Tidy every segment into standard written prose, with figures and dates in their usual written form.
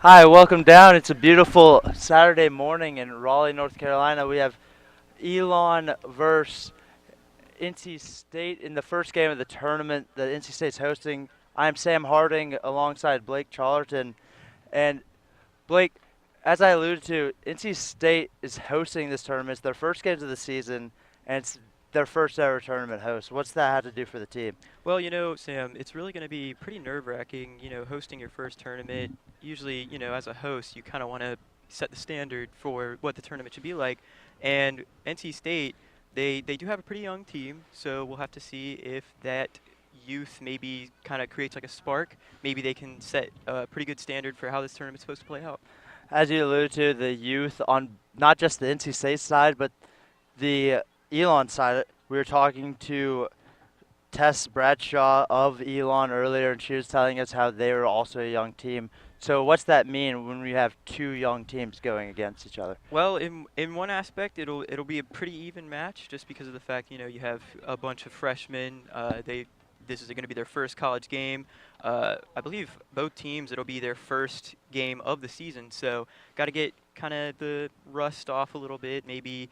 Hi, welcome down. It's a beautiful Saturday morning in Raleigh, North Carolina. We have Elon versus NC State in the first game of the tournament that NC State's hosting. I'm Sam Harding alongside Blake Charlton. And Blake, as I alluded to, NC State is hosting this tournament. It's their first games of the season, and it's their first ever tournament host. What's that have to do for the team? Well, Sam, it's really going to be pretty nerve-wracking, hosting your first tournament. Usually, as a host, you kind of want to set the standard for what the tournament should be like. And NC State, they do have a pretty young team, so we'll have to see if that youth maybe kind of creates like a spark. Maybe they can set a pretty good standard for how this tournament's supposed to play out. As you alluded to, the youth on not just the NC State side, but the Elon side. We were talking to Tess Bradshaw of Elon earlier, and she was telling us how they were also a young team. So what's that mean when we have two young teams going against each other? Well, in one aspect, it'll be a pretty even match, just because of the fact you have a bunch of freshmen. This is going to be their first college game. I believe both teams it'll be their first game of the season, so got to get kind of the rust off a little bit. Maybe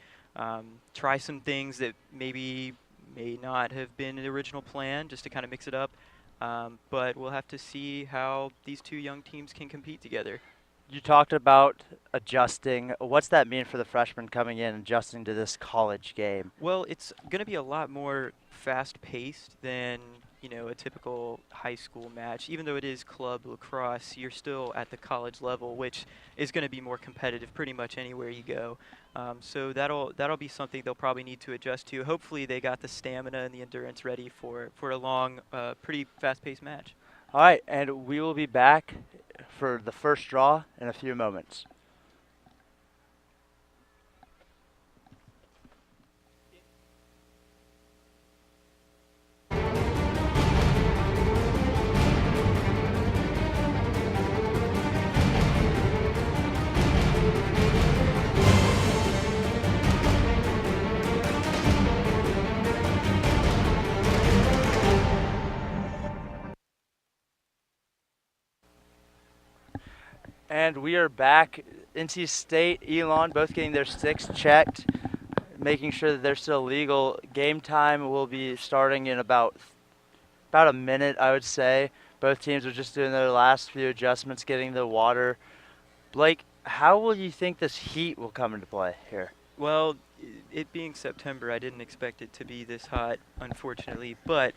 try some things that maybe may not have been the original plan, just to kind of mix it up. But we'll have to see how these two young teams can compete together. You talked about adjusting. What's that mean for the freshmen coming in and adjusting to this college game? Well, it's going to be a lot more fast-paced than, a typical high school match. Even though it is club lacrosse, you're still at the college level, which is going to be more competitive pretty much anywhere you go. So that'll be something they'll probably need to adjust to. Hopefully, they got the stamina and the endurance ready for a long, pretty fast-paced match. All right, and we will be back for the first draw in a few moments. And we are back. NC State, Elon, both getting their sticks checked, making sure that they're still legal. Game time will be starting in about a minute, I would say. Both teams are just doing their last few adjustments, getting the water. Blake, how will you think this heat will come into play here? Well, it being September, I didn't expect it to be this hot, unfortunately, but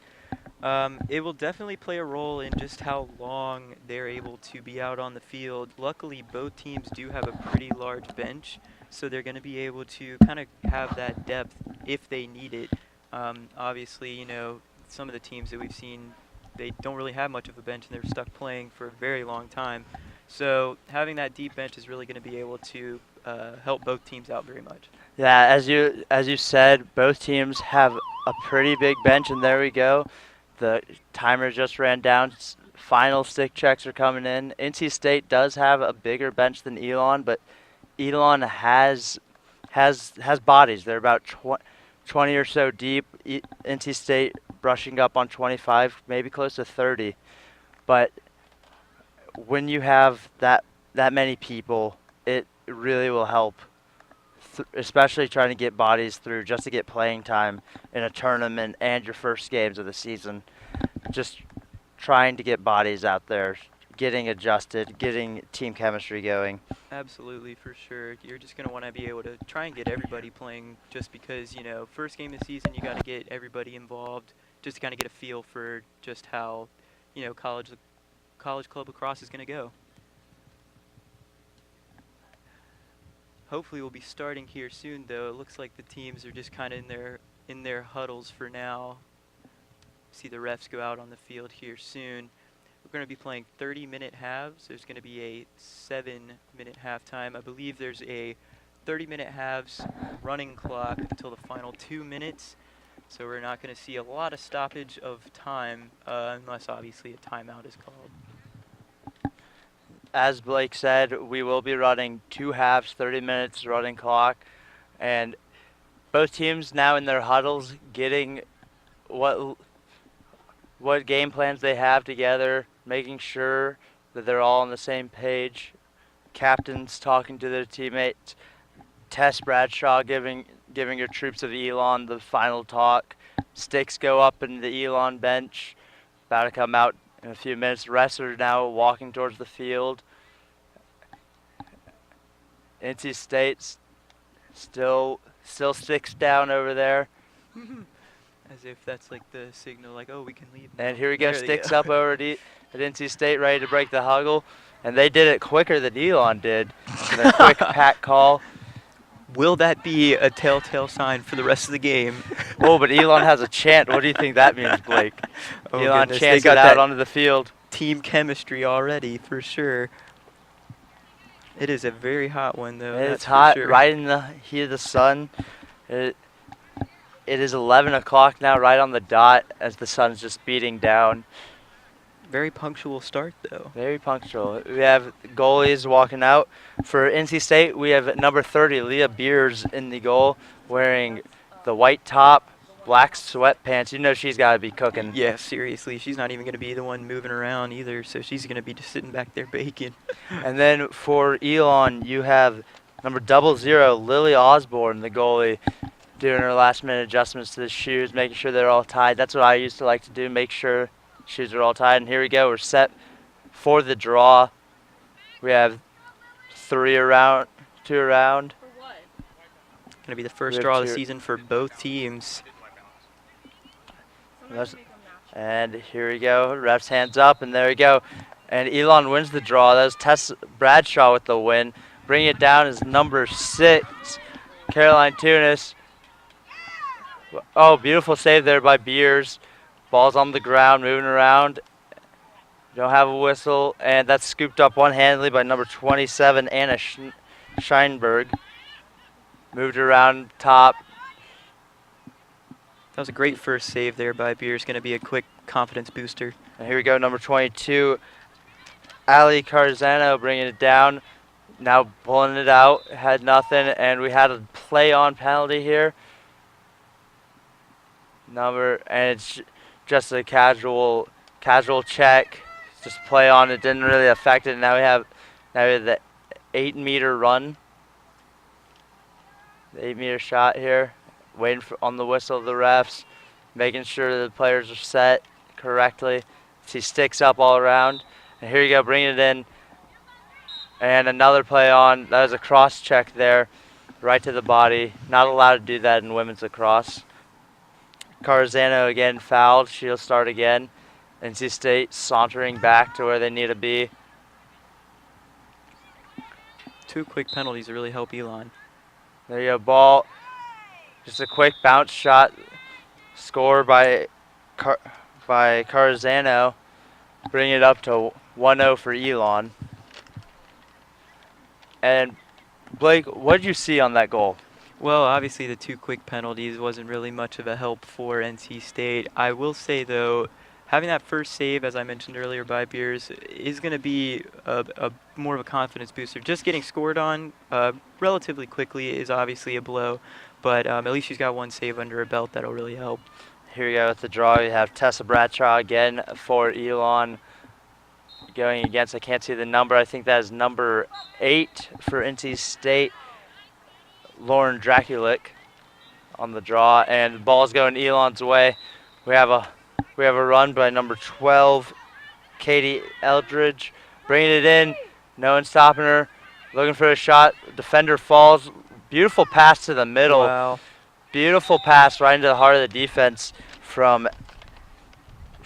it will definitely play a role in just how long they're able to be out on the field. Luckily, both teams do have a pretty large bench, so they're going to be able to kind of have that depth if they need it. Obviously, some of the teams that we've seen, they don't really have much of a bench, and they're stuck playing for a very long time. So having that deep bench is really going to be able to help both teams out very much. Yeah, as you said, both teams have a pretty big bench, and there we go. The timer just ran down. Final stick checks are coming in. NC State does have a bigger bench than Elon, but Elon has bodies. They're about 20 or so deep. NC State brushing up on 25, maybe close to 30. But when you have that many people, it really will help, especially trying to get bodies through just to get playing time in a tournament and your first games of the season. Just trying to get bodies out there, getting adjusted, getting team chemistry going. Absolutely, for sure. You're just going to want to be able to try and get everybody playing just because, first game of the season, you got to get everybody involved just to kind of get a feel for just how, college club lacrosse is going to go. Hopefully we'll be starting here soon, though. It looks like the teams are just kind of in their huddles for now. See the refs go out on the field here soon. We're going to be playing 30-minute halves. There's going to be a 7-minute halftime. I believe there's a 30-minute halves running clock until the final 2 minutes. So we're not going to see a lot of stoppage of time unless obviously a timeout is called. As Blake said, we will be running two halves, 30 minutes running clock, and both teams now in their huddles getting what game plans they have together, making sure that they're all on the same page. captains talking to their teammates. Tess Bradshaw giving her troops of Elon the final talk. Sticks go up in the Elon bench. About to come out in a few minutes. The rest are now walking towards the field. NC State's still sticks down over there. As if that's like the signal, like, oh, we can leave now. And here we go, There they sticks go. up over at NC State, ready to break the huggle. And they did it quicker than Elon did. With a quick pack call. Will that be a telltale sign for the rest of the game? Oh, but Elon has a chant. What do you think that means, Blake? Oh, Elon goodness, chants they got it out that onto the field. team chemistry already, for sure. It is a very hot one, though. It's that's for hot, sure. right in the heat of the sun. It is 11 o'clock now, right on the dot, as the sun's just beating down. Very punctual start, though. Very punctual. We have goalies walking out. For NC State, we have number 30, Leah Beers, in the goal, wearing the white top, black sweatpants. You know she's got to be cooking. Yeah, seriously. She's not even going to be the one moving around either, so she's going to be just sitting back there baking. And then for Elon, you have number 00, Lily Osborne, the goalie, doing her last-minute adjustments to the shoes, making sure they're all tied. That's what I used to like to do, make sure shoes are all tied. And here we go. We're set for the draw. We have 2 around. Going to be the first have draw of the two. season for both teams. And here we go. Ref's hands up, and there we go. And Elon wins the draw. That was Tess Bradshaw with the win. Bringing it down is number 6, Caroline Tunis. Oh, beautiful save there by Beers. Ball's on the ground, moving around. Don't have a whistle, and that's scooped up one-handedly by number 27, Anna Scheinberg. Moved around top. That was a great first save there by Beers. Going to be a quick confidence booster. And here we go, number 22, Ali Carzano bringing it down. Now pulling it out, had nothing, and we had a play-on penalty here. And it's just a casual check, just play on. It didn't really affect it. Now we have the 8-meter run, the 8-meter shot here. Waiting on the whistle of the refs, making sure the players are set correctly. See sticks up all around. And here you go, bringing it in. And another play on. That was a cross check there, right to the body. Not allowed to do that in women's lacrosse. Carzano again fouled. She'll start again. NC State sauntering back to where they need to be. 2 quick penalties to really help Elon. There you go, ball. Just a quick bounce shot. Score by Carzano. Bring it up to 1-0 for Elon. And Blake, what did you see on that goal? Well, obviously the 2 quick penalties wasn't really much of a help for NC State. I will say, though, having that first save, as I mentioned earlier, by Beers, is going to be a more of a confidence booster. Just getting scored on relatively quickly is obviously a blow, but at least she's got 1 save under her belt that'll really help. Here we go with the draw. We have Tessa Bradshaw again for Elon going against, I can't see the number, I think that is number 8 for NC State, Lauren Draculic on the draw, and the ball's going Elon's way. We have a run by number 12, Katie Eldridge, bringing it in. No one stopping her. Looking for a shot. Defender falls. Beautiful pass to the middle. Wow. Beautiful pass right into the heart of the defense from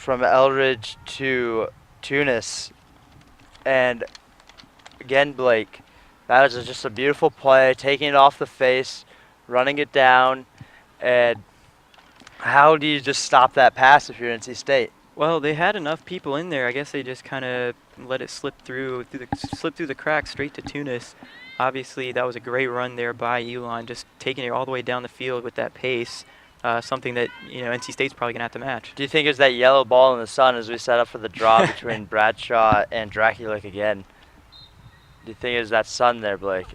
Eldridge to Tunis. And again, Blake, that was just a beautiful play, taking it off the face, running it down, and how do you just stop that pass if you're NC State? Well, they had enough people in there. I guess they just kind of let it slip through the cracks straight to Tunis. Obviously, that was a great run there by Elon, just taking it all the way down the field with that pace. Something that NC State's probably gonna have to match. Do you think it was that yellow ball in the sun as we set up for the draw between Bradshaw and Draculic again? Do you think it was that sun there, Blake?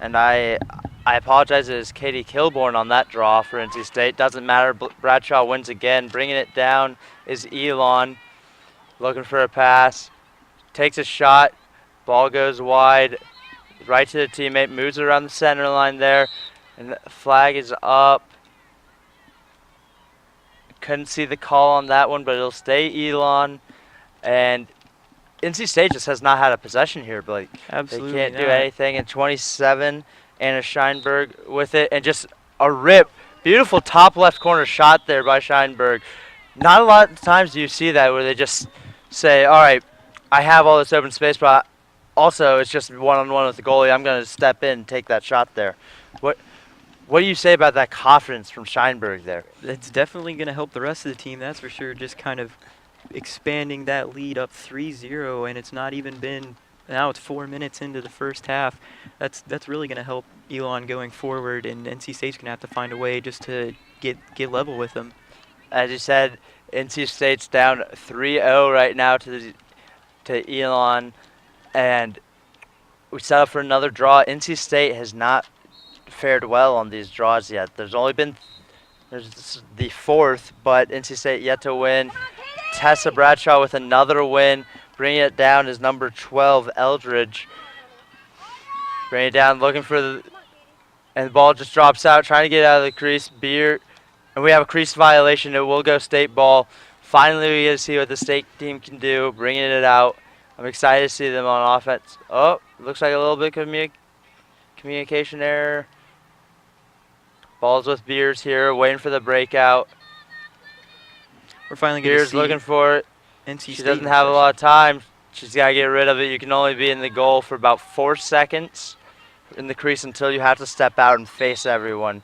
And I apologize, it was Katie Kilborn on that draw for NC State. Doesn't matter, Bradshaw wins again. Bringing it down is Elon, looking for a pass, takes a shot, Ball goes wide, right to the teammate, moves around the center line there, and the flag is up. Couldn't see the call on that one, but it'll stay Elon. And NC State just has not had a possession here, Blake. They Absolutely can't do not. anything. And 27, Anna Scheinberg with it, and just a rip. Beautiful top left corner shot there by Scheinberg. Not a lot of times do you see that where they just say, all right, I have all this open space, but also it's just one-on-one with the goalie. I'm going to step in and take that shot there. What do you say about that confidence from Scheinberg there? It's definitely going to help the rest of the team, that's for sure. Just kind of expanding that lead up 3-0, and it's not even been, now it's 4 minutes into the first half. That's really going to help Elon going forward, and NC State's going to have to find a way just to get level with them. As you said, NC State's down 3-0 right now to Elon, and we set up for another draw. NC State has not fared well on these draws yet. There's the fourth, but NC State yet to win. Tessa Bradshaw with another win. Bringing it down is number 12, Eldridge. Bringing it down, looking for and the ball just drops out, trying to get out of the crease. Beer, and we have a crease violation. It will go State ball. Finally, we get to see what the State team can do, bringing it out. I'm excited to see them on offense. Oh, looks like a little bit of communication error. Ball's with Beers here, waiting for the breakout. We're finally going to Beers see looking for it. NC She State doesn't in have a possession. lot of time. She's got to get rid of it. You can only be in the goal for about 4 seconds in the crease until you have to step out and face everyone.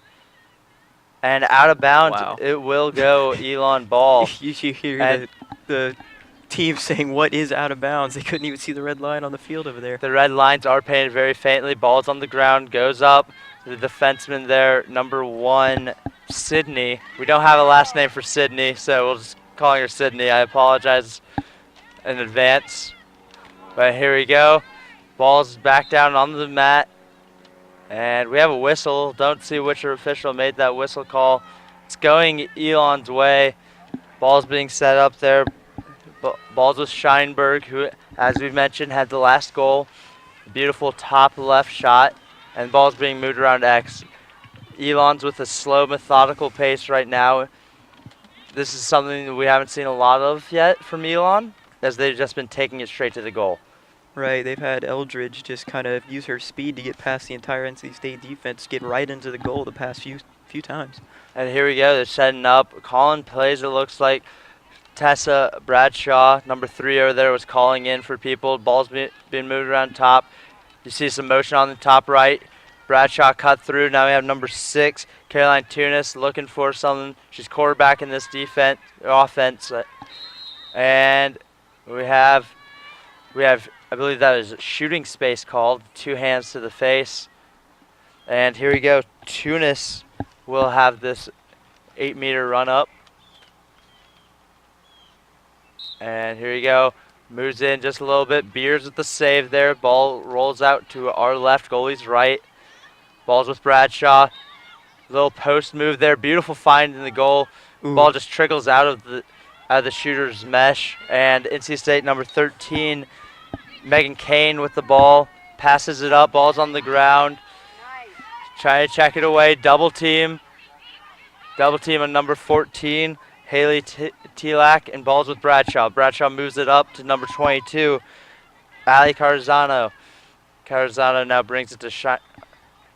And out of bounds, Wow. it will go Elon ball. You should hear And the team saying, what is out of bounds? They couldn't even see the red line on the field over there. the red lines are painted very faintly. Ball's on the ground, goes up. The defenseman there, number 1, Sydney. We don't have a last name for Sydney, so we'll just call her Sydney. I apologize in advance. But here we go. Ball's back down on the mat. And we have a whistle. Don't see which official made that whistle call. It's going Elon's way. Ball's being set up there. Ball's with Scheinberg, who, as we mentioned, had the last goal. Beautiful top left shot. And ball's being moved around X. Elon's with a slow, methodical pace right now. This is something that we haven't seen a lot of yet from Elon, as they've just been taking it straight to the goal. Right, they've had Eldridge just kind of use her speed to get past the entire NC State defense, get right into the goal the past few times. And here we go. They're setting up. Calling plays, it looks like. Tessa Bradshaw, number 3 over there, was calling in for people. Ball's being moved around top. You see some motion on the top right. Bradshaw cut through. Now we have number 6, Caroline Tunis, looking for something. She's quarterback in this offense. And we have, I believe that is shooting space called. 2 hands to the face. And here we go. Tunis will have this 8-meter run up. And here you go. Moves in just a little bit. Beers with the save there. Ball rolls out to our left. Goalie's right. Ball's with Bradshaw. Little post move there. Beautiful find in the goal. Ooh. Ball just trickles out of the shooter's mesh. And NC State number 13, Megan Kane with the ball. Passes it up. Ball's on the ground. Trying to check it away. Double team. Double team on number 14. Haley Tilak, and ball's with Bradshaw. Bradshaw moves it up to number 22, Ali Carzano. Carzano now brings it to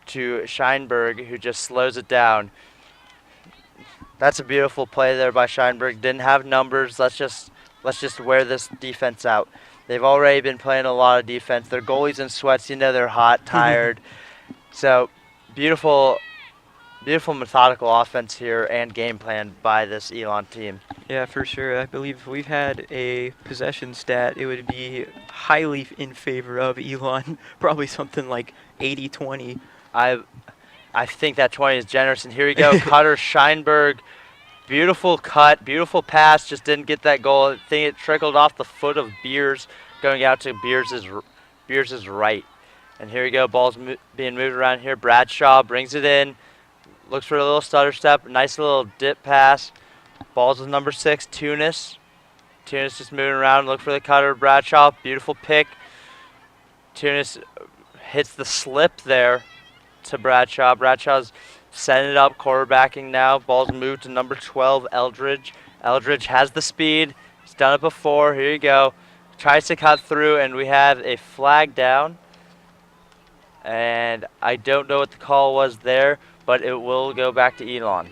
Scheinberg, who just slows it down. That's a beautiful play there by Scheinberg. Didn't have numbers. Let's just wear this defense out. They've already been playing a lot of defense. Their goalie's in sweats. You know they're hot, tired. So beautiful methodical offense here and game plan by this Elon team. Yeah, for sure. I believe if we've had a possession stat, it would be highly in favor of Elon. Probably something like 80-20. I think that 20 is generous. And here we go. Cutter Scheinberg. Beautiful cut, beautiful pass. Just didn't get that goal. I think it trickled off the foot of Beers, going out to Beers' right. And here we go. Ball's being moved around here. Bradshaw brings it in. Looks for a little stutter step. Nice little dip pass. Ball's with number 6, Tunis. Tunis just moving around. Look for the cutter. Bradshaw. Beautiful pick. Tunis hits the slip there to Bradshaw. Bradshaw's setting it up, quarterbacking now. Ball's moved to number 12, Eldridge. Eldridge has the speed. He's done it before. Here you go. Tries to cut through, and we have a flag down. And I don't know what the call was there, but it will go back to Elon.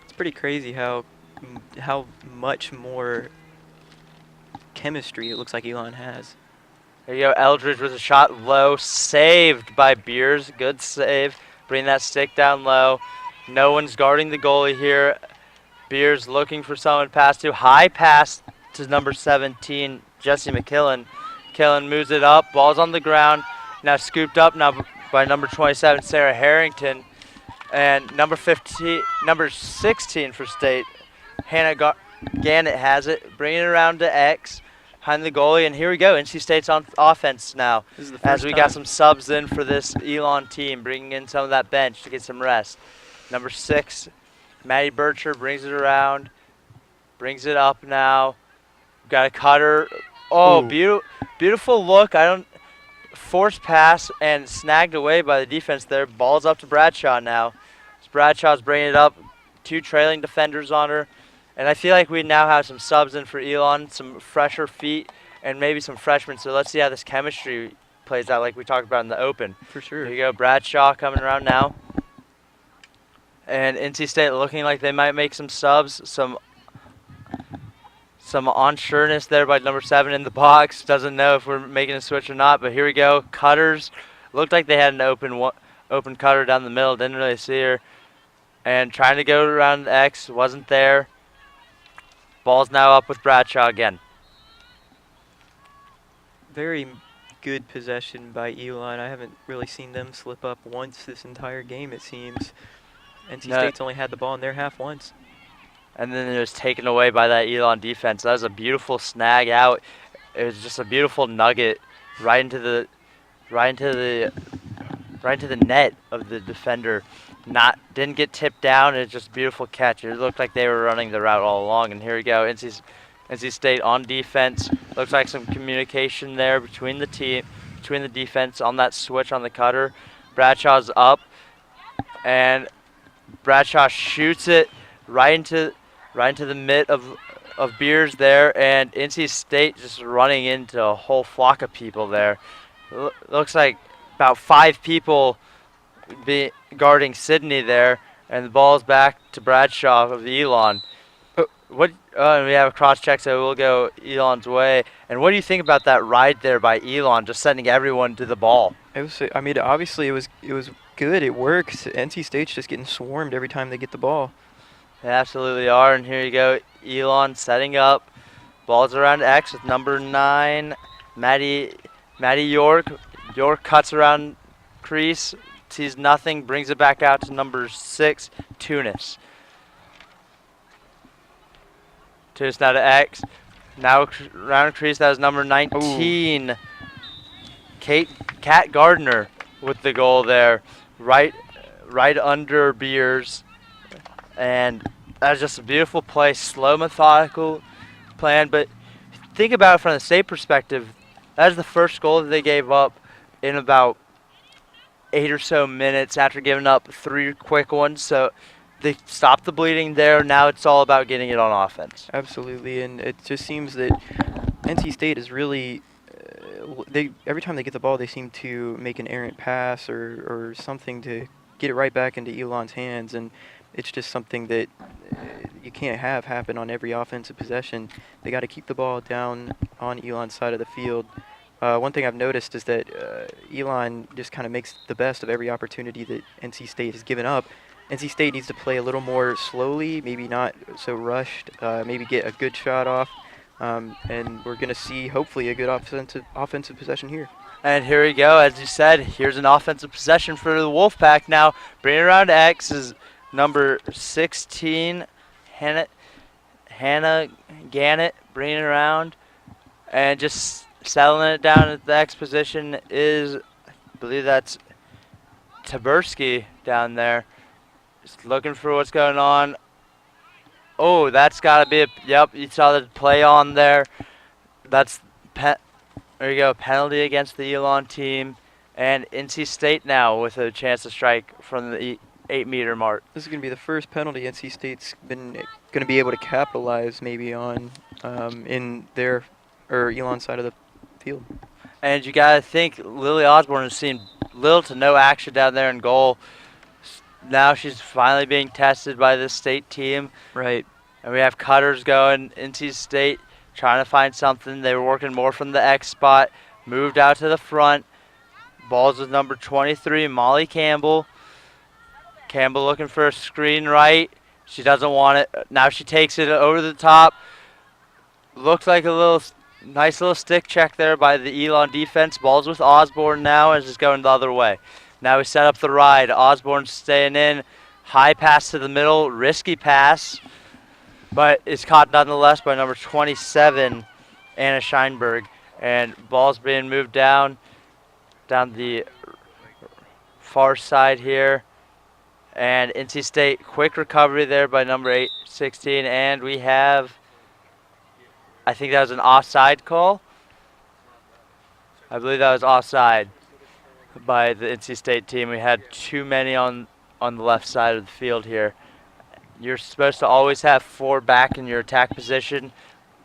It's pretty crazy how much more chemistry it looks like Elon has. There you go. Eldridge with a shot low, saved by Beers. Good save. Bring that stick down low. No one's guarding the goalie here. Beers looking for someone to pass to. High pass to number 17, Jesse McKillen. McKillen moves it up. Ball's on the ground. Now scooped up now by number 27, Sarah Harrington. And number 16 for State, Hannah Gannett has it. Bringing it around to X. Behind the goalie, and here we go. NC State's on offense now. This is the as first we time. got some subs in for this Elon team, bringing in some of that bench to get some rest. Number 6, Maddie Bircher brings it around, brings it up now. Got a cutter. Oh, beautiful look. Forced pass and snagged away by the defense there. Ball's up to Bradshaw now. So Bradshaw's bringing it up. 2 trailing defenders on her. And I feel like we now have some subs in for Elon, some fresher feet, and maybe some freshmen. So let's see how this chemistry plays out like we talked about in the open. For sure. Here you go, Bradshaw coming around now. And NC State looking like they might make some subs, some unsureness there by number 7 in the box. Doesn't know if we're making a switch or not, but here we go. Cutters. Looked like they had an open cutter down the middle. Didn't really see her. And trying to go around X. Wasn't there. Ball's now up with Bradshaw again. Very good possession by Elon. I haven't really seen them slip up once this entire game, it seems. NC State's only had the ball in their half once. And then it was taken away by that Elon defense. That was a beautiful snag out. It was just a beautiful nugget right into the net of the defender. Didn't get tipped down. It's just a beautiful catch. It looked like they were running the route all along. And here we go. NC State on defense. Looks like some communication there between the defense on that switch on the cutter. Bradshaw's up, and Bradshaw shoots it right into the mitt of Beers there, and NC State just running into a whole flock of people there. Looks like about 5 people guarding Sydney there, and the ball's back to Bradshaw of the Elon. And we have a cross check, so we'll go Elon's way. And what do you think about that ride there by Elon, just sending everyone to the ball? Obviously it was good. It works. NC State's just getting swarmed every time they get the ball. They absolutely are. And here you go, Elon setting up. Ball's around X with number 9, Maddie York. York cuts around crease, sees nothing, brings it back out to number 6, Tunis. Tunis now to X. Now round crease, that was number 19. Kat Gardner with the goal there. Right under Beers. And that was just a beautiful play, slow, methodical plan. But think about it from the State perspective. That is the first goal that they gave up in about 8 or so minutes after giving up 3 quick ones. So they stopped the bleeding there. Now it's all about getting it on offense. Absolutely, and it just seems that NC State is really every time they get the ball, they seem to make an errant pass or something to get it right back into Elon's hands, and it's just something that you can't have happen on every offensive possession. They got to keep the ball down on Elon's side of the field. One thing I've noticed is that Elon just kind of makes the best of every opportunity that NC State has given up. NC State needs to play a little more slowly, maybe not so rushed, maybe get a good shot off, and we're going to see, hopefully, a good offensive possession here. And here we go. As you said, here's an offensive possession for the Wolfpack now. Bringing it around to X is number 16, Hannah Gannett, bringing it around. And just settling it down at the X position is, I believe that's Taberski down there. Just looking for what's going on. Oh, that's got to be yep, you saw the play on there. That's There you go, penalty against the Elon team. And NC State now with a chance to strike from the 8-meter mark. This is going to be the first penalty NC State's been going to be able to capitalize maybe on in their or Elon side of the field. And you got to think Lily Osborne has seen little to no action down there in goal. Now she's finally being tested by this state team. Right. And we have cutters going. NC State trying to find something. They were working more from the X spot. Moved out to the front. Balls with number 23, Molly Campbell. Campbell looking for a screen right. She doesn't want it. Now she takes it over the top. Looks like a nice little stick check there by the Elon defense. Ball's with Osborne now and is going the other way. Now we set up the ride. Osborne staying in. High pass to the middle. Risky pass. But it's caught nonetheless by number 27, Anna Scheinberg. And ball's being moved down the far side here. And NC State, quick recovery there by number 16. And we have, I think that was an offside call. I believe that was offside by the NC State team. We had too many on the left side of the field here. You're supposed to always have 4 back in your attack position,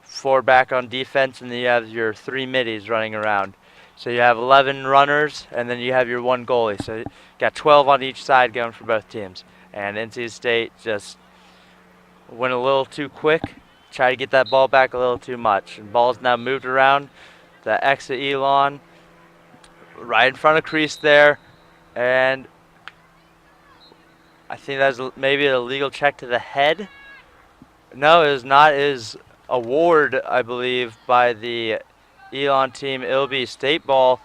4 back on defense, and then you have your 3 middies running around. So you have 11 runners, and then you have your 1 goalie. So you got 12 on each side going for both teams. And NC State just went a little too quick, tried to get that ball back a little too much. And ball's now moved around the exit Elon, right in front of crease there, and I think that's maybe an illegal check to the head. No, it is not. It is a ward, I believe, by the Elon team. It'll be state ball,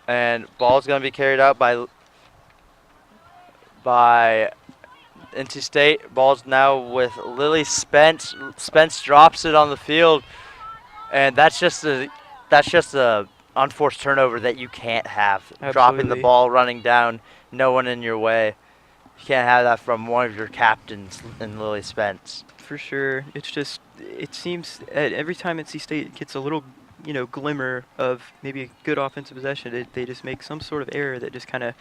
and ball's going to be carried out by NC State. Ball's now with Lily Spence. Spence drops it on the field, and that's just a unforced turnover that you can't have. Absolutely. Dropping the ball, running down, no one in your way. You can't have that from one of your captains in Lily Spence. For sure. It's just, it seems every time NC State gets a little, glimmer of maybe a good offensive possession, they just make some sort of error that just kind of,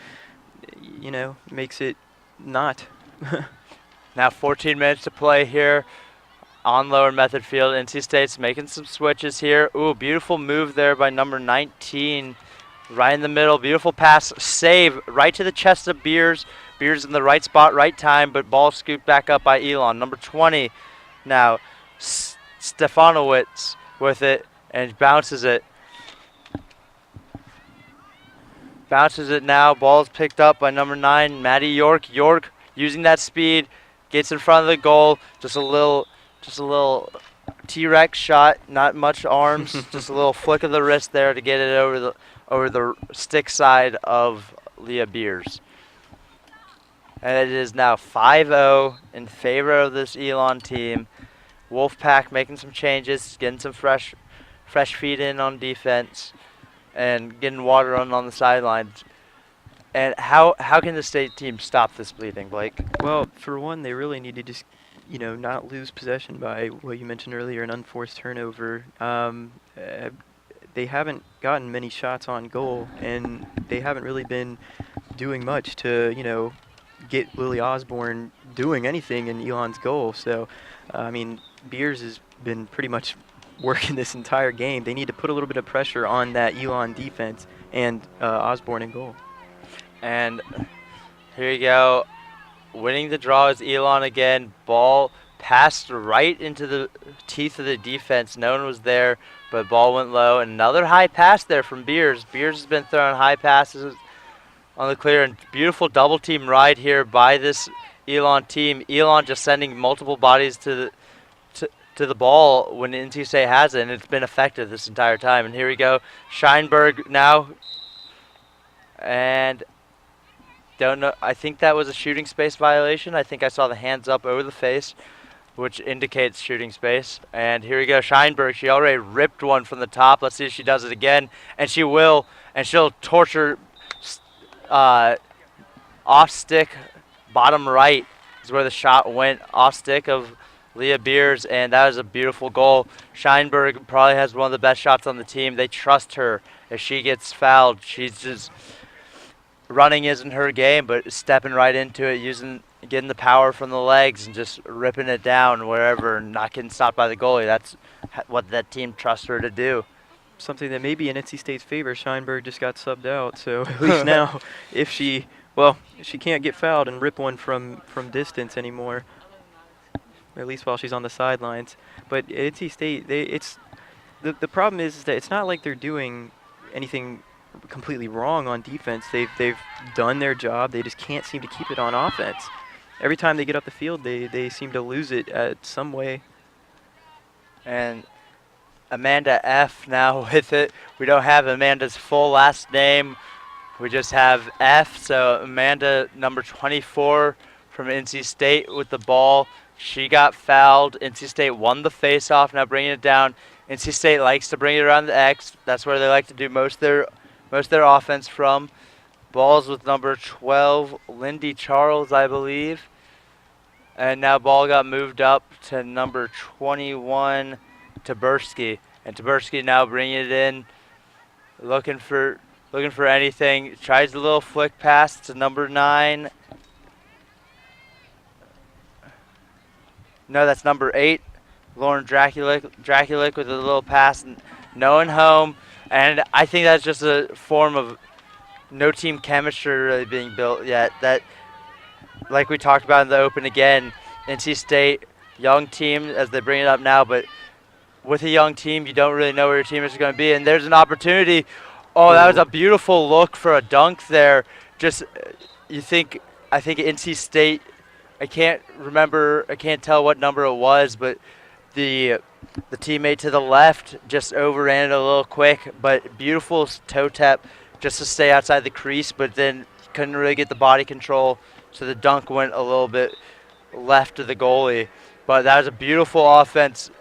makes it not. Now 14 minutes to play here on Lower Method Field. NC State's making some switches here. Ooh, beautiful move there by number 19. Right in the middle, beautiful pass, save right to the chest of Beers. Beers in the right spot, right time, but ball scooped back up by Elon. Number 20 now, Stefanowitz with it and bounces it. Bounces it now, ball's picked up by number 9, Maddie York. York using that speed, gets in front of the goal, just a little T-Rex shot, not much arms, just a little flick of the wrist there to get it over the stick side of Leah Beers. And it is now 5-0 in favor of this Elon team. Wolfpack making some changes, getting some fresh feet in on defense, and getting water on the sidelines. And how can the state team stop this bleeding, Blake? Well, for one, they really need to just, not lose possession by what you mentioned earlier, an unforced turnover. They haven't gotten many shots on goal, and they haven't really been doing much to, get Lily Osborne doing anything in Elon's goal. So, Beers has been pretty much working this entire game. They need to put a little bit of pressure on that Elon defense and Osborne in goal. And here you go. Winning the draw is Elon again. Ball passed right into the teeth of the defense. No one was there, but ball went low. And another high pass there from Beers. Beers has been throwing high passes on the clear, and beautiful double team ride here by this Elon team. Elon just sending multiple bodies to the ball when NC State has it, and it's been effective this entire time. And here we go, Scheinberg now, and don't know. I think that was a shooting space violation. I think I saw the hands up over the face, which indicates shooting space. And here we go, Scheinberg. She already ripped one from the top. Let's see if she does it again, and she will, and she'll torture. Off stick, bottom right is where the shot went. Off stick of Leah Beers, and that was a beautiful goal. Scheinberg probably has one of the best shots on the team. They trust her. If she gets fouled, she's just running isn't her game, but stepping right into it, getting the power from the legs and just ripping it down wherever and not getting stopped by the goalie. That's what that team trusts her to do. Something that may be in NC State's favor. Scheinberg just got subbed out, so at least now, if she, well, she can't get fouled and rip one from distance anymore. At least while she's on the sidelines. But NC State, the problem is that it's not like they're doing anything completely wrong on defense. They've done their job. They just can't seem to keep it on offense. Every time they get up the field, they seem to lose it at some way. And Amanda F now with it. We don't have Amanda's full last name. We just have F. So Amanda, number 24 from NC State with the ball. She got fouled. NC State won the face-off. Now bringing it down. NC State likes to bring it around the X. That's where they like to do most of their offense from. Ball's with number 12, Lindy Charles, I believe. And now ball got moved up to number 21, Taberski. And Taberski now bringing it in, looking for anything. Tries a little flick pass to number 9. No, that's number 8, Lauren Draculic with a little pass, no one home. And I think that's just a form of no team chemistry really being built yet. That, like we talked about in the open again, NC State, young team as they bring it up now, but with a young team, you don't really know where your team is going to be. And there's an opportunity. Oh, that was a beautiful look for a dunk there. Just, I think NC State, I can't tell what number it was, but the teammate to the left just overran it a little quick, but beautiful toe tap just to stay outside the crease, but then couldn't really get the body control, so the dunk went a little bit left of the goalie. But that was a beautiful offense.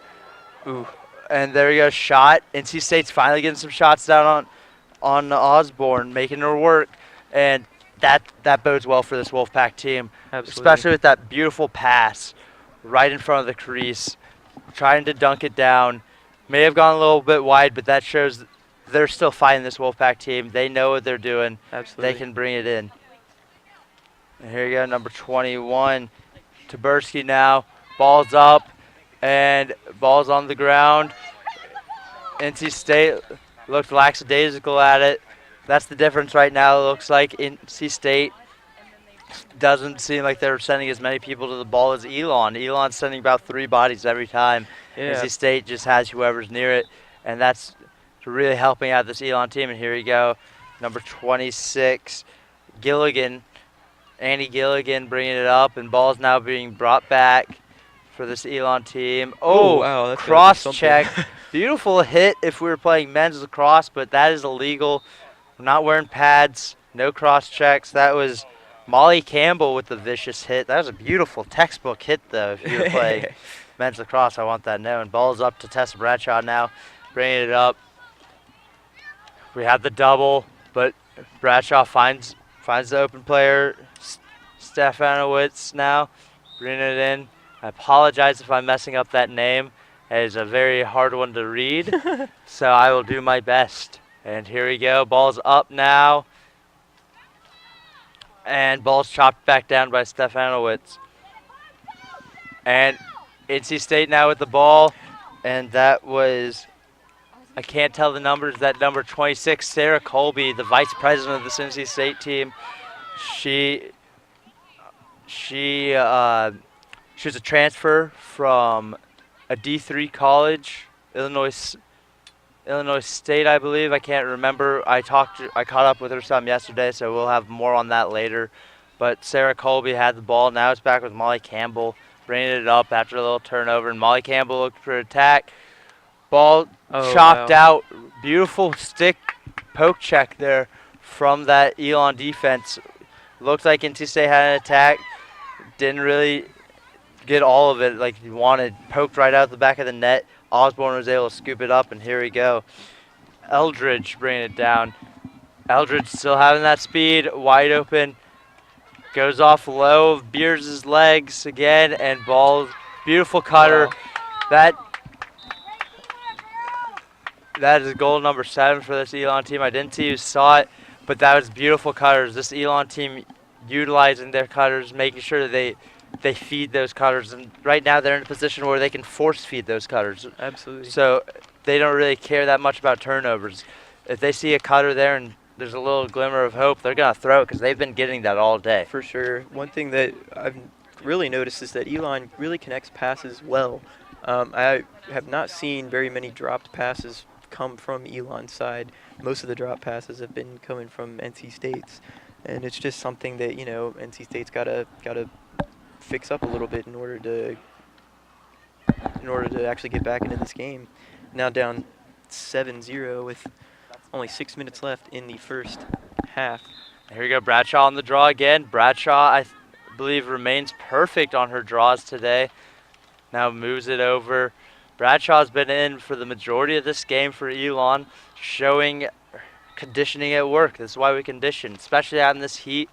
Ooh, and there you go, shot. NC State's finally getting some shots down on Osborne, making her work, and that bodes well for this Wolfpack team. Absolutely. Especially with that beautiful pass right in front of the crease, trying to dunk it down. May have gone a little bit wide, but that shows they're still fighting this Wolfpack team. They know what they're doing. Absolutely. They can bring it in. And here you go, number 21, Taberski now. Ball's up, and ball's on the ground. NC State looked lackadaisical at it. That's the difference right now. It looks like NC State doesn't seem like they're sending as many people to the ball as Elon. Elon's sending about 3 bodies every time. Yeah. NC State just has whoever's near it, and that's really helping out this Elon team. And here we go, number 26, Gilligan, Annie Gilligan bringing it up, and ball's now being brought back for this Elon team. Oh, wow, that's cross check. Beautiful hit if we were playing men's lacrosse, but that is illegal. We're not wearing pads, no cross checks. That was Molly Campbell with the vicious hit. That was a beautiful textbook hit, though, if you were playing men's lacrosse. I want that known. Ball's up to Tessa Bradshaw now, bringing it up. We had the double, but Bradshaw finds the open player, Stefanowitz now, bringing it in. I apologize if I'm messing up that name. It is a very hard one to read, so I will do my best. And here we go. Ball's up now. And ball's chopped back down by Stefanowitz. And NC State now with the ball. And that was, I can't tell the numbers, that number 26, Sarah Colby, the vice president of the NC State team. She was a transfer from a D3 college, Illinois State, I believe. I can't remember. I caught up with her some yesterday, so we'll have more on that later. But Sarah Colby had the ball. Now it's back with Molly Campbell, bringing it up after a little turnover. And Molly Campbell looked for attack. Ball chopped out. Beautiful stick poke check there from that Elon defense. Looked like NC State had an attack. Didn't really get all of it like he wanted. Poked right out the back of the net. Osborne was able to scoop it up, and here we go. Eldridge bringing it down. Eldridge still having that speed, wide open. Goes off low of Beers' legs again, and ball Beautiful cutter. Wow. That that is goal number 7 for this Elon team. I didn't see who saw it, but that was beautiful cutters. This Elon team utilizing their cutters, making sure that they feed those cutters. And right now they're in a position where they can force feed those cutters. Absolutely. So they don't really care that much about turnovers. If they see a cutter there and there's a little glimmer of hope, they're going to throw it because they've been getting that all day. For sure. One thing that I've really noticed is that Elon really connects passes well. I have not seen very many dropped passes come from Elon's side. Most of the drop passes have been coming from NC State's, and it's just something that NC State's gotta fix up a little bit in order to actually get back into this game. Now down 7-0 with only 6 minutes left in the first half. Here we go, Bradshaw on the draw again. Bradshaw, I believe, remains perfect on her draws today. Now moves it over. Bradshaw's been in for the majority of this game for Elon, showing conditioning at work. This is why we condition, especially out in this heat.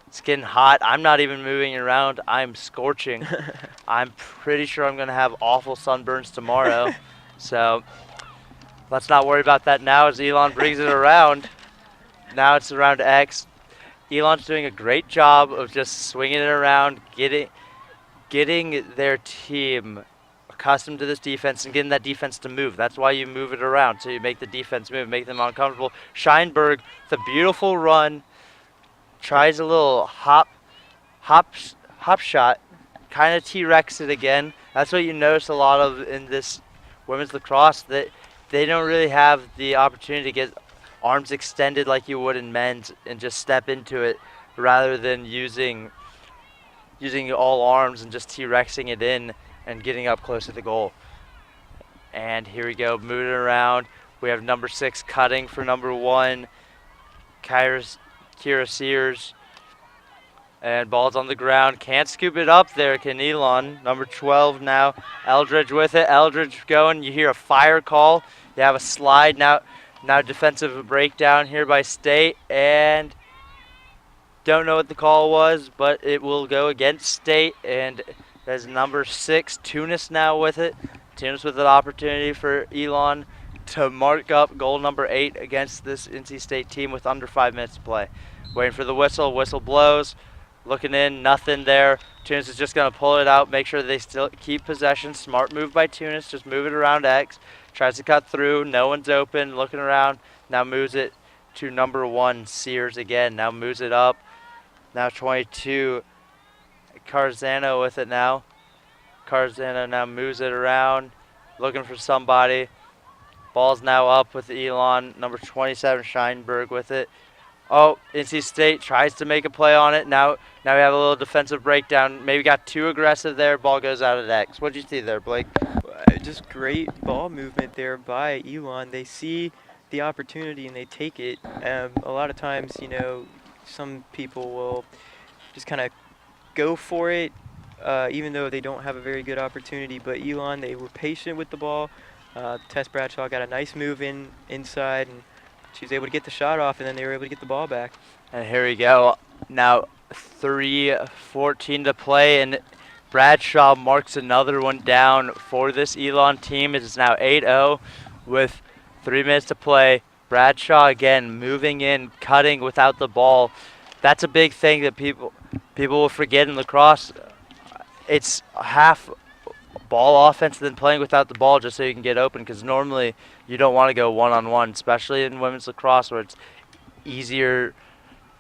It's getting hot. I'm not even moving around. I'm scorching. I'm pretty sure I'm going to have awful sunburns tomorrow. So let's not worry about that now as Elon brings it around. Now it's around X. Elon's doing a great job of just swinging it around, getting their team accustomed to this defense and getting that defense to move. That's why you move it around, so you make the defense move, make them uncomfortable. Scheinberg, the beautiful run, tries a little hop shot, kind of T-Rex it again. That's what you notice a lot of in this women's lacrosse, that they don't really have the opportunity to get arms extended like you would in men's and just step into it rather than using all arms and just T-Rexing it in and getting up close to the goal. And here we go, moving around. We have number 6 cutting for number 1, Kira Sears. And ball's on the ground. Can't scoop it up there, can Elon. Number 12 now. Eldridge with it. Eldridge going. You hear a fire call. You have a slide now. Now defensive breakdown here by State. And don't know what the call was, but it will go against State. And there's number 6, Tunis now with it. Tunis with an opportunity for Elon to mark up goal number 8 against this NC State team with under 5 minutes to play. Waiting for the whistle. Whistle blows. Looking in, nothing there. Tunis is just going to pull it out, make sure they still keep possession. Smart move by Tunis, just move it around X. Tries to cut through, no one's open, looking around. Now moves it to number 1, Sears again. Now moves it up. Now 22, Carzano with it now. Carzano now moves it around, looking for somebody. Ball's now up with Elon. Number 27, Scheinberg with it. Oh, NC State tries to make a play on it. Now we have a little defensive breakdown. Maybe got too aggressive there. Ball goes out of X. What'd you see there, Blake? Just great ball movement there by Elon. They see the opportunity and they take it. A lot of times, some people will just kind of go for it, even though they don't have a very good opportunity. But Elon, they were patient with the ball. Tess Bradshaw got a nice move inside, and she was able to get the shot off, and then they were able to get the ball back. And here we go. Now 3:14 to play, and Bradshaw marks another one down for this Elon team. It is now 8-0 with 3 minutes to play. Bradshaw again moving in, cutting without the ball. That's a big thing that people will forget in lacrosse. It's half ball offense than playing without the ball just so you can get open, because normally you don't want to go one-on-one, especially in women's lacrosse where it's easier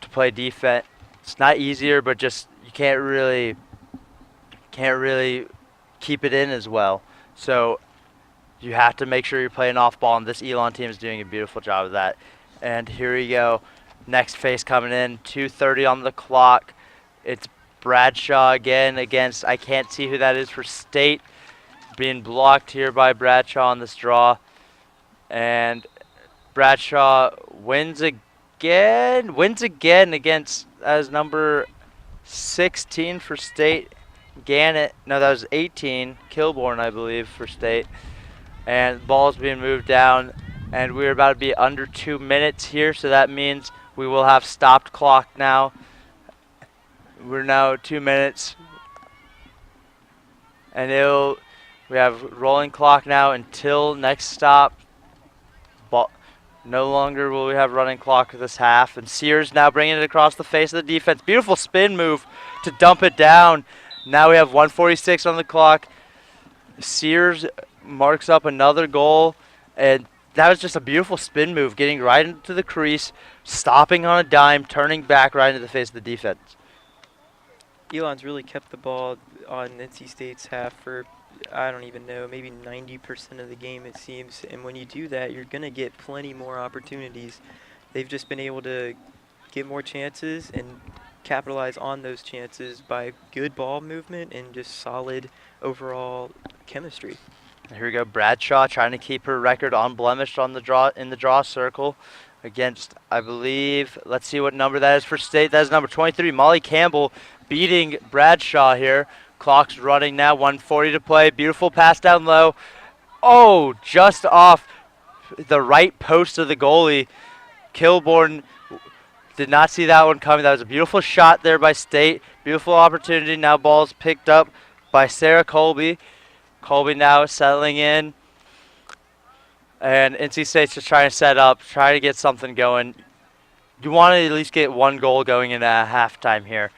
to play defense. It's not easier, but just you can't really keep it in as well. So you have to make sure you're playing off ball, and this Elon team is doing a beautiful job of that. And here we go. Next face coming in, 2:30 on the clock. It's Bradshaw again against, I can't see who that is for State. Being blocked here by Bradshaw on this draw. And Bradshaw wins again against, as number 16 for State. Gannett, no, that was 18, Kilborn, I believe, for State. And ball's being moved down, and we're about to be under 2 minutes here, so that means we will have stopped clock now. We're now 2 minutes. And we have rolling clock now until next stop. Ball, no longer will we have running clock this half. And Sears now bringing it across the face of the defense. Beautiful spin move to dump it down. Now we have 1:46 on the clock. Sears marks up another goal, and that was just a beautiful spin move, getting right into the crease, stopping on a dime, turning back right into the face of the defense. Elon's really kept the ball on NC State's half for, I don't even know, maybe 90% of the game it seems. And when you do that, you're going to get plenty more opportunities. They've just been able to get more chances and capitalize on those chances by good ball movement and just solid overall chemistry. Here we go, Bradshaw trying to keep her record unblemished on the draw circle against, I believe, let's see what number that is for State. That is number 23, Molly Campbell, beating Bradshaw here. Clock's running now, 1:40 to play. Beautiful pass down low. Oh, just off the right post of the goalie. Kilborn did not see that one coming. That was a beautiful shot there by State. Beautiful opportunity. Now ball's picked up by Sarah Colby. Colby now settling in. And NC State's just trying to set up, trying to get something going. You want to at least get one goal going in halftime here.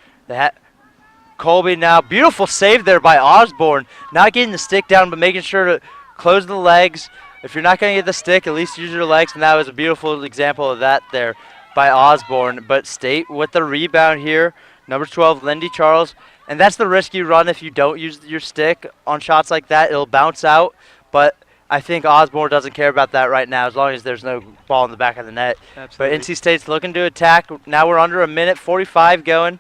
Colby now, beautiful save there by Osborne. Not getting the stick down, but making sure to close the legs. If you're not going to get the stick, at least use your legs. And that was a beautiful example of that there by Osborne. But State with the rebound here. Number 12, Lindy Charles. And that's the risk you run if you don't use your stick on shots like that. It'll bounce out. But I think Osborne doesn't care about that right now as long as there's no ball in the back of the net. Absolutely. But NC State's looking to attack. Now we're under a minute 45 going.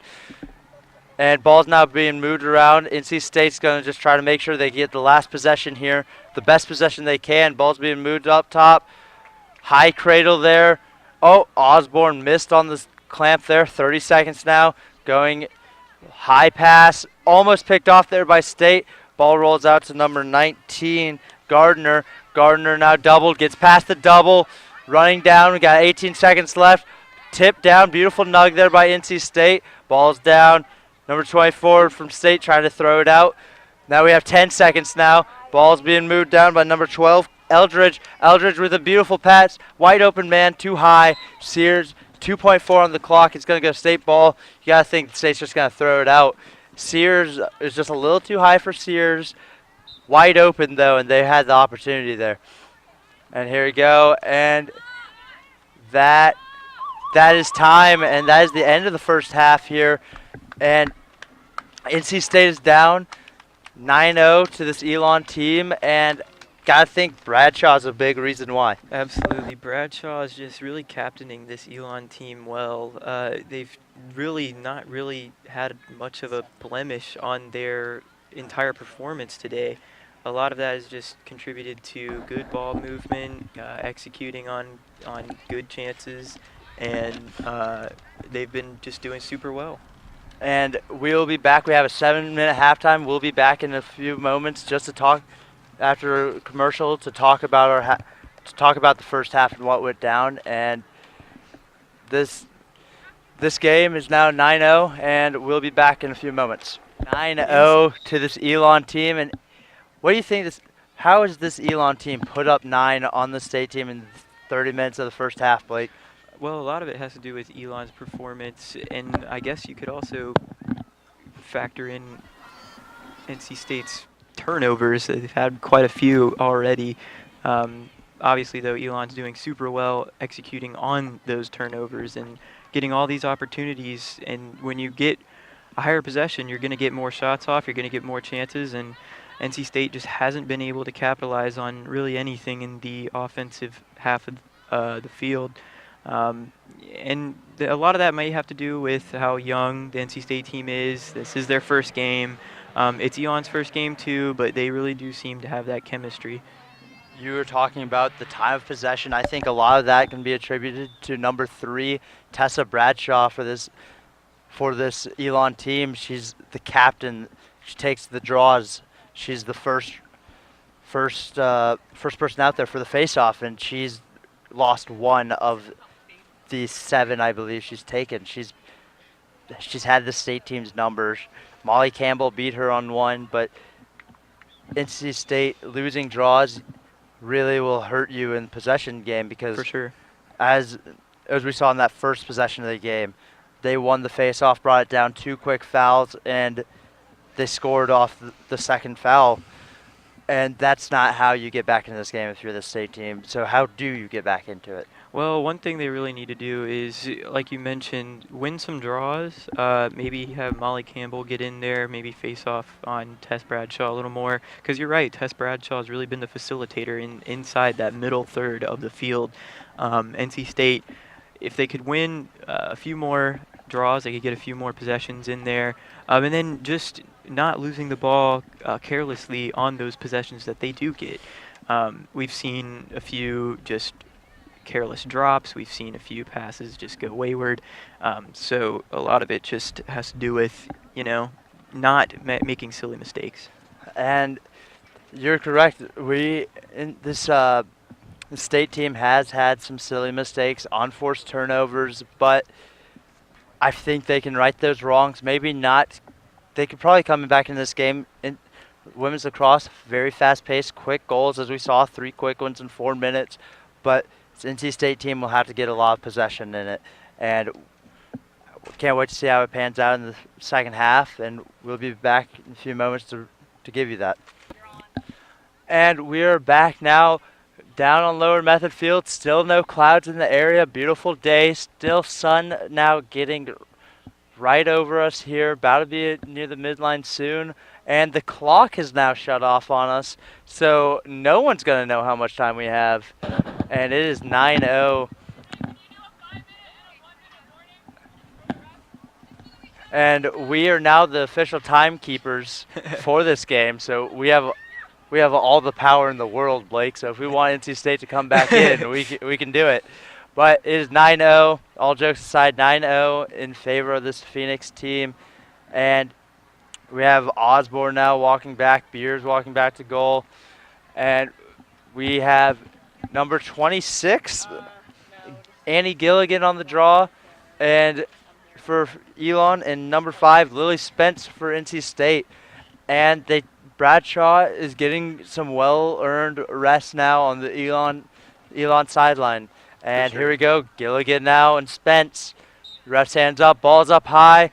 And ball's now being moved around. NC State's going to just try to make sure they get the last possession here. The best possession they can. Ball's being moved up top. High cradle there. Oh, Osborne missed on the clamp there. 30 seconds now. Going high pass. Almost picked off there by State. Ball rolls out to number 19, Gardner. Gardner now doubled. Gets past the double. Running down. We got 18 seconds left. Tip down. Beautiful nug there by NC State. Ball's down. Number 24 from State trying to throw it out. Now we have 10 seconds now. Ball's being moved down by number 12, Eldridge. Eldridge with a beautiful pass. Wide open man, too high. Sears, 2.4 on the clock. It's going to go State ball. You got to think State's just going to throw it out. Sears is just a little too high for Sears. Wide open, though, and they had the opportunity there. And here we go. And that is time, and that is the end of the first half here. And NC State is down 9-0 to this Elon team, and gotta think Bradshaw's a big reason why. Absolutely. Bradshaw is just really captaining this Elon team well. They've really not really had much of a blemish on their entire performance today. A lot of that is just contributed to good ball movement, executing on good chances, and they've been just doing super well. And we'll be back. We have a 7-minute halftime. We'll be back in a few moments just to talk after a commercial to talk about the first half and what went down. And this game is now 9-0, and we'll be back in a few moments. 9-0 to this Elon team. And what do you think how has this Elon team put up 9 on the State team in 30 minutes of the first half, Blake? Well, a lot of it has to do with Elon's performance, and I guess you could also factor in NC State's turnovers. They've had quite a few already. Obviously, though, Elon's doing super well executing on those turnovers and getting all these opportunities. And when you get a higher possession, you're going to get more shots off, you're going to get more chances, and NC State just hasn't been able to capitalize on really anything in the offensive half of the field. And a lot of that may have to do with how young the NC State team is. This is their first game. It's Elon's first game too, but they really do seem to have that chemistry. You were talking about the time of possession. I think a lot of that can be attributed to number 3, Tessa Bradshaw, for this Elon team. She's the captain. She takes the draws. She's the first person out there for the face-off, and she's lost 1 of the 7, I believe, she's taken. She's had the State team's numbers. Molly Campbell beat her on 1, but NC State losing draws really will hurt you in possession game For because sure. as as we saw in that first possession of the game, they won the faceoff, brought it down, 2 quick fouls, and they scored off the second foul. And that's not how you get back into this game if you're the state team. So how do you get back into it? Well, one thing they really need to do is, like you mentioned, win some draws. Maybe have Molly Campbell get in there, maybe face off on Tess Bradshaw a little more. Because you're right, Tess Bradshaw has really been the facilitator inside that middle third of the field. NC State, if they could win a few more draws, they could get a few more possessions in there. And then just not losing the ball carelessly on those possessions that they do get. We've seen a few just careless drops. We've seen a few passes just go wayward. So a lot of it just has to do with, not making silly mistakes. And you're correct. We in this the state team has had some silly mistakes, unforced turnovers, but I think they can right those wrongs. Maybe not. They could probably come back in this game in women's lacrosse, very fast-paced, quick goals, as we saw, 3 quick ones in 4 minutes. But this NC State team will have to get a lot of possession in it, and can't wait to see how it pans out in the second half. And we'll be back in a few moments to give you that. And we are back now down on Lower Method Field. Still no clouds in the area. Beautiful day. Still sun now getting right over us here. About to be near the midline soon. And the clock is now shut off on us. So no one's going to know how much time we have. And it is 9:0. And we are now the official timekeepers for this game. So we have all the power in the world, Blake. So if we want NC State to come back in, we can do it. But it is 9:0. All jokes aside, 9:0 in favor of this Phoenix team. And we have Osborne now walking back, Beers walking back to goal. And we have number 26, Annie Gilligan on the draw. And for Elon, and number 5, Lily Spence for NC State. And Bradshaw is getting some well-earned rest now on the Elon sideline. And sure. Here we go, Gilligan now and Spence. Ref's hands up, ball's up high.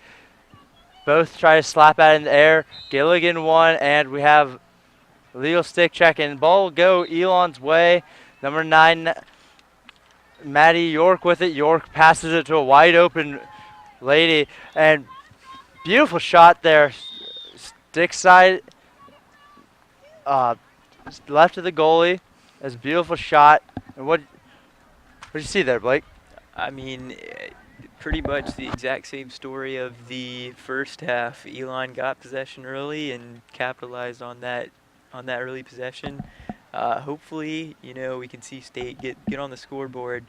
Both try to slap at it in the air. Gilligan won, and we have legal stick check, and ball will go Elon's way. Number 9, Maddie York with it. York passes it to a wide open lady, and beautiful shot there. Stick side, left of the goalie. That's a beautiful shot. And what did you see there, Blake? I mean, pretty much the exact same story of the first half. Elon got possession early and capitalized on that early possession. Hopefully, we can see State get on the scoreboard.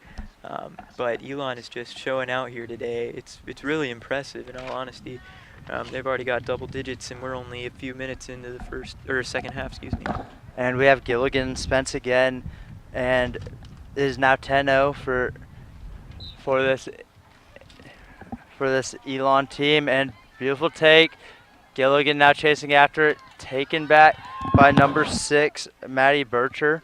But Elon is just showing out here today. It's really impressive, in all honesty. They've already got double digits, and we're only a few minutes into the second half. Excuse me. And we have Gilligan and Spence again, and it is now 10-0 for this Elon team. And beautiful take. Gilligan now chasing after it, taken back by number 6, Maddie Bircher.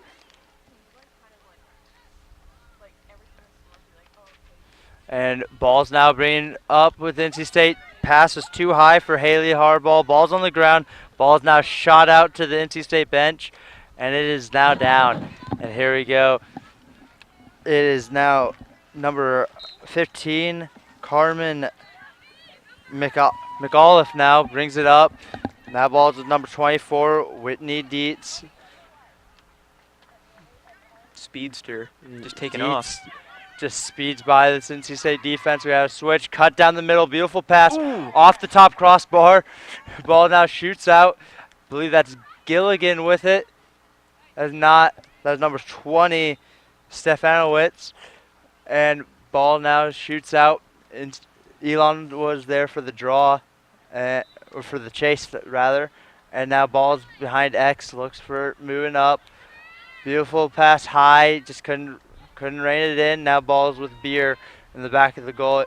And ball's now bringing up with NC State. Pass was too high for Haley Harbaugh. Ball's on the ground. Ball's now shot out to the NC State bench, and it is now down. And here we go. It is now number 15, Carmen McAuliffe now brings it up. Now ball's with number 24, Whitney Dietz. Speedster, just taking off. Just speeds by this NC State defense. We have a switch, cut down the middle, beautiful pass. Ooh. Off the top crossbar. Ball now shoots out. I believe that's Gilligan with it. That's number 20, Stefanowitz. And ball now shoots out. And Elon was there for the draw, or for the chase rather. And now ball's behind X, looks for moving up. Beautiful pass high, just couldn't rein it in. Now ball's with Beer in the back of the goal.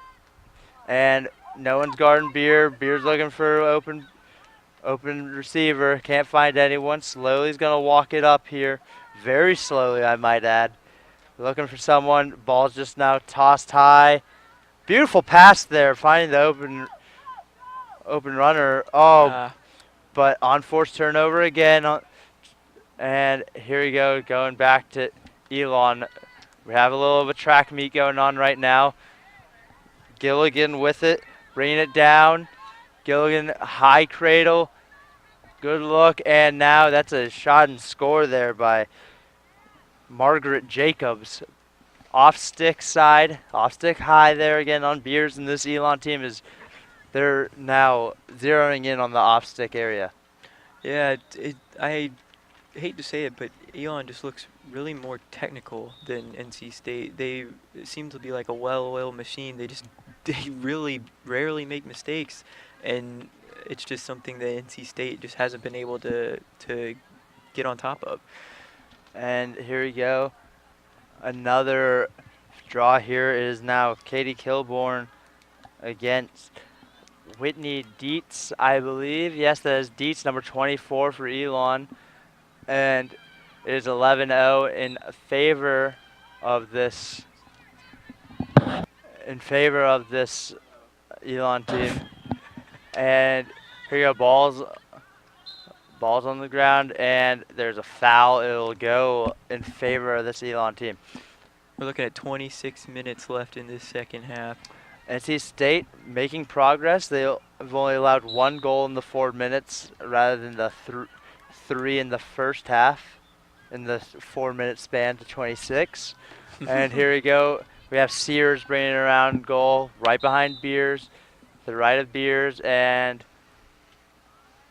And no one's guarding Beer. Beer's looking for open Open receiver, can't find anyone. Slowly he's going to walk it up here. Very slowly, I might add. Looking for someone. Ball's just now tossed high. Beautiful pass there, finding the open runner. Oh, Uh, but on forced turnover again. And here we go, going back to Elon. We have a little of a track meet going on right now. Gilligan with it, bringing it down. Gilligan, high cradle. Good look, and now that's a shot and score there by Margaret Jacobs. Off stick side, off stick high there again on Beers, and this Elon team they're now zeroing in on the off stick area. yeah, I hate to say it, but Elon just looks really more technical than NC State. They seem to be like a well-oiled machine. They really rarely make mistakes, and it's just something that NC State just hasn't been able to get on top of. And here we go. Another draw here is now Katie Kilborn against Whitney Dietz, I believe. Yes, that is Dietz, number 24 for Elon. And it is 11-0 in favor of this Elon team. And here you go, balls on the ground, and there's a foul. It'll go in favor of this Elon team. We're looking at 26 minutes left in this second half. NC State making progress. They've only allowed 1 goal in the 4 minutes rather than the 3 in the first half in the 4-minute span to 26. And here we go. We have Sears bringing around goal right behind Beers, the right of Beers, and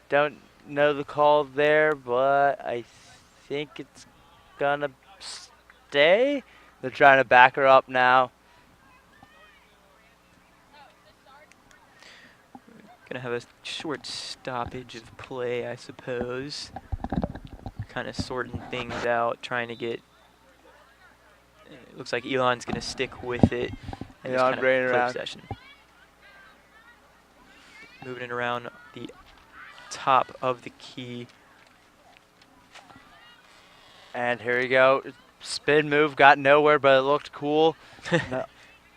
don't know the call there, but I think it's gonna stay. They're trying to back her up now. Gonna have a short stoppage of play, I suppose. Kind of sorting things out, trying to get. It looks like Elon's gonna stick with it and just Elon kind of bringing play around. possession. Moving it around the top of the key. And here we go. Spin move, got nowhere, but it looked cool.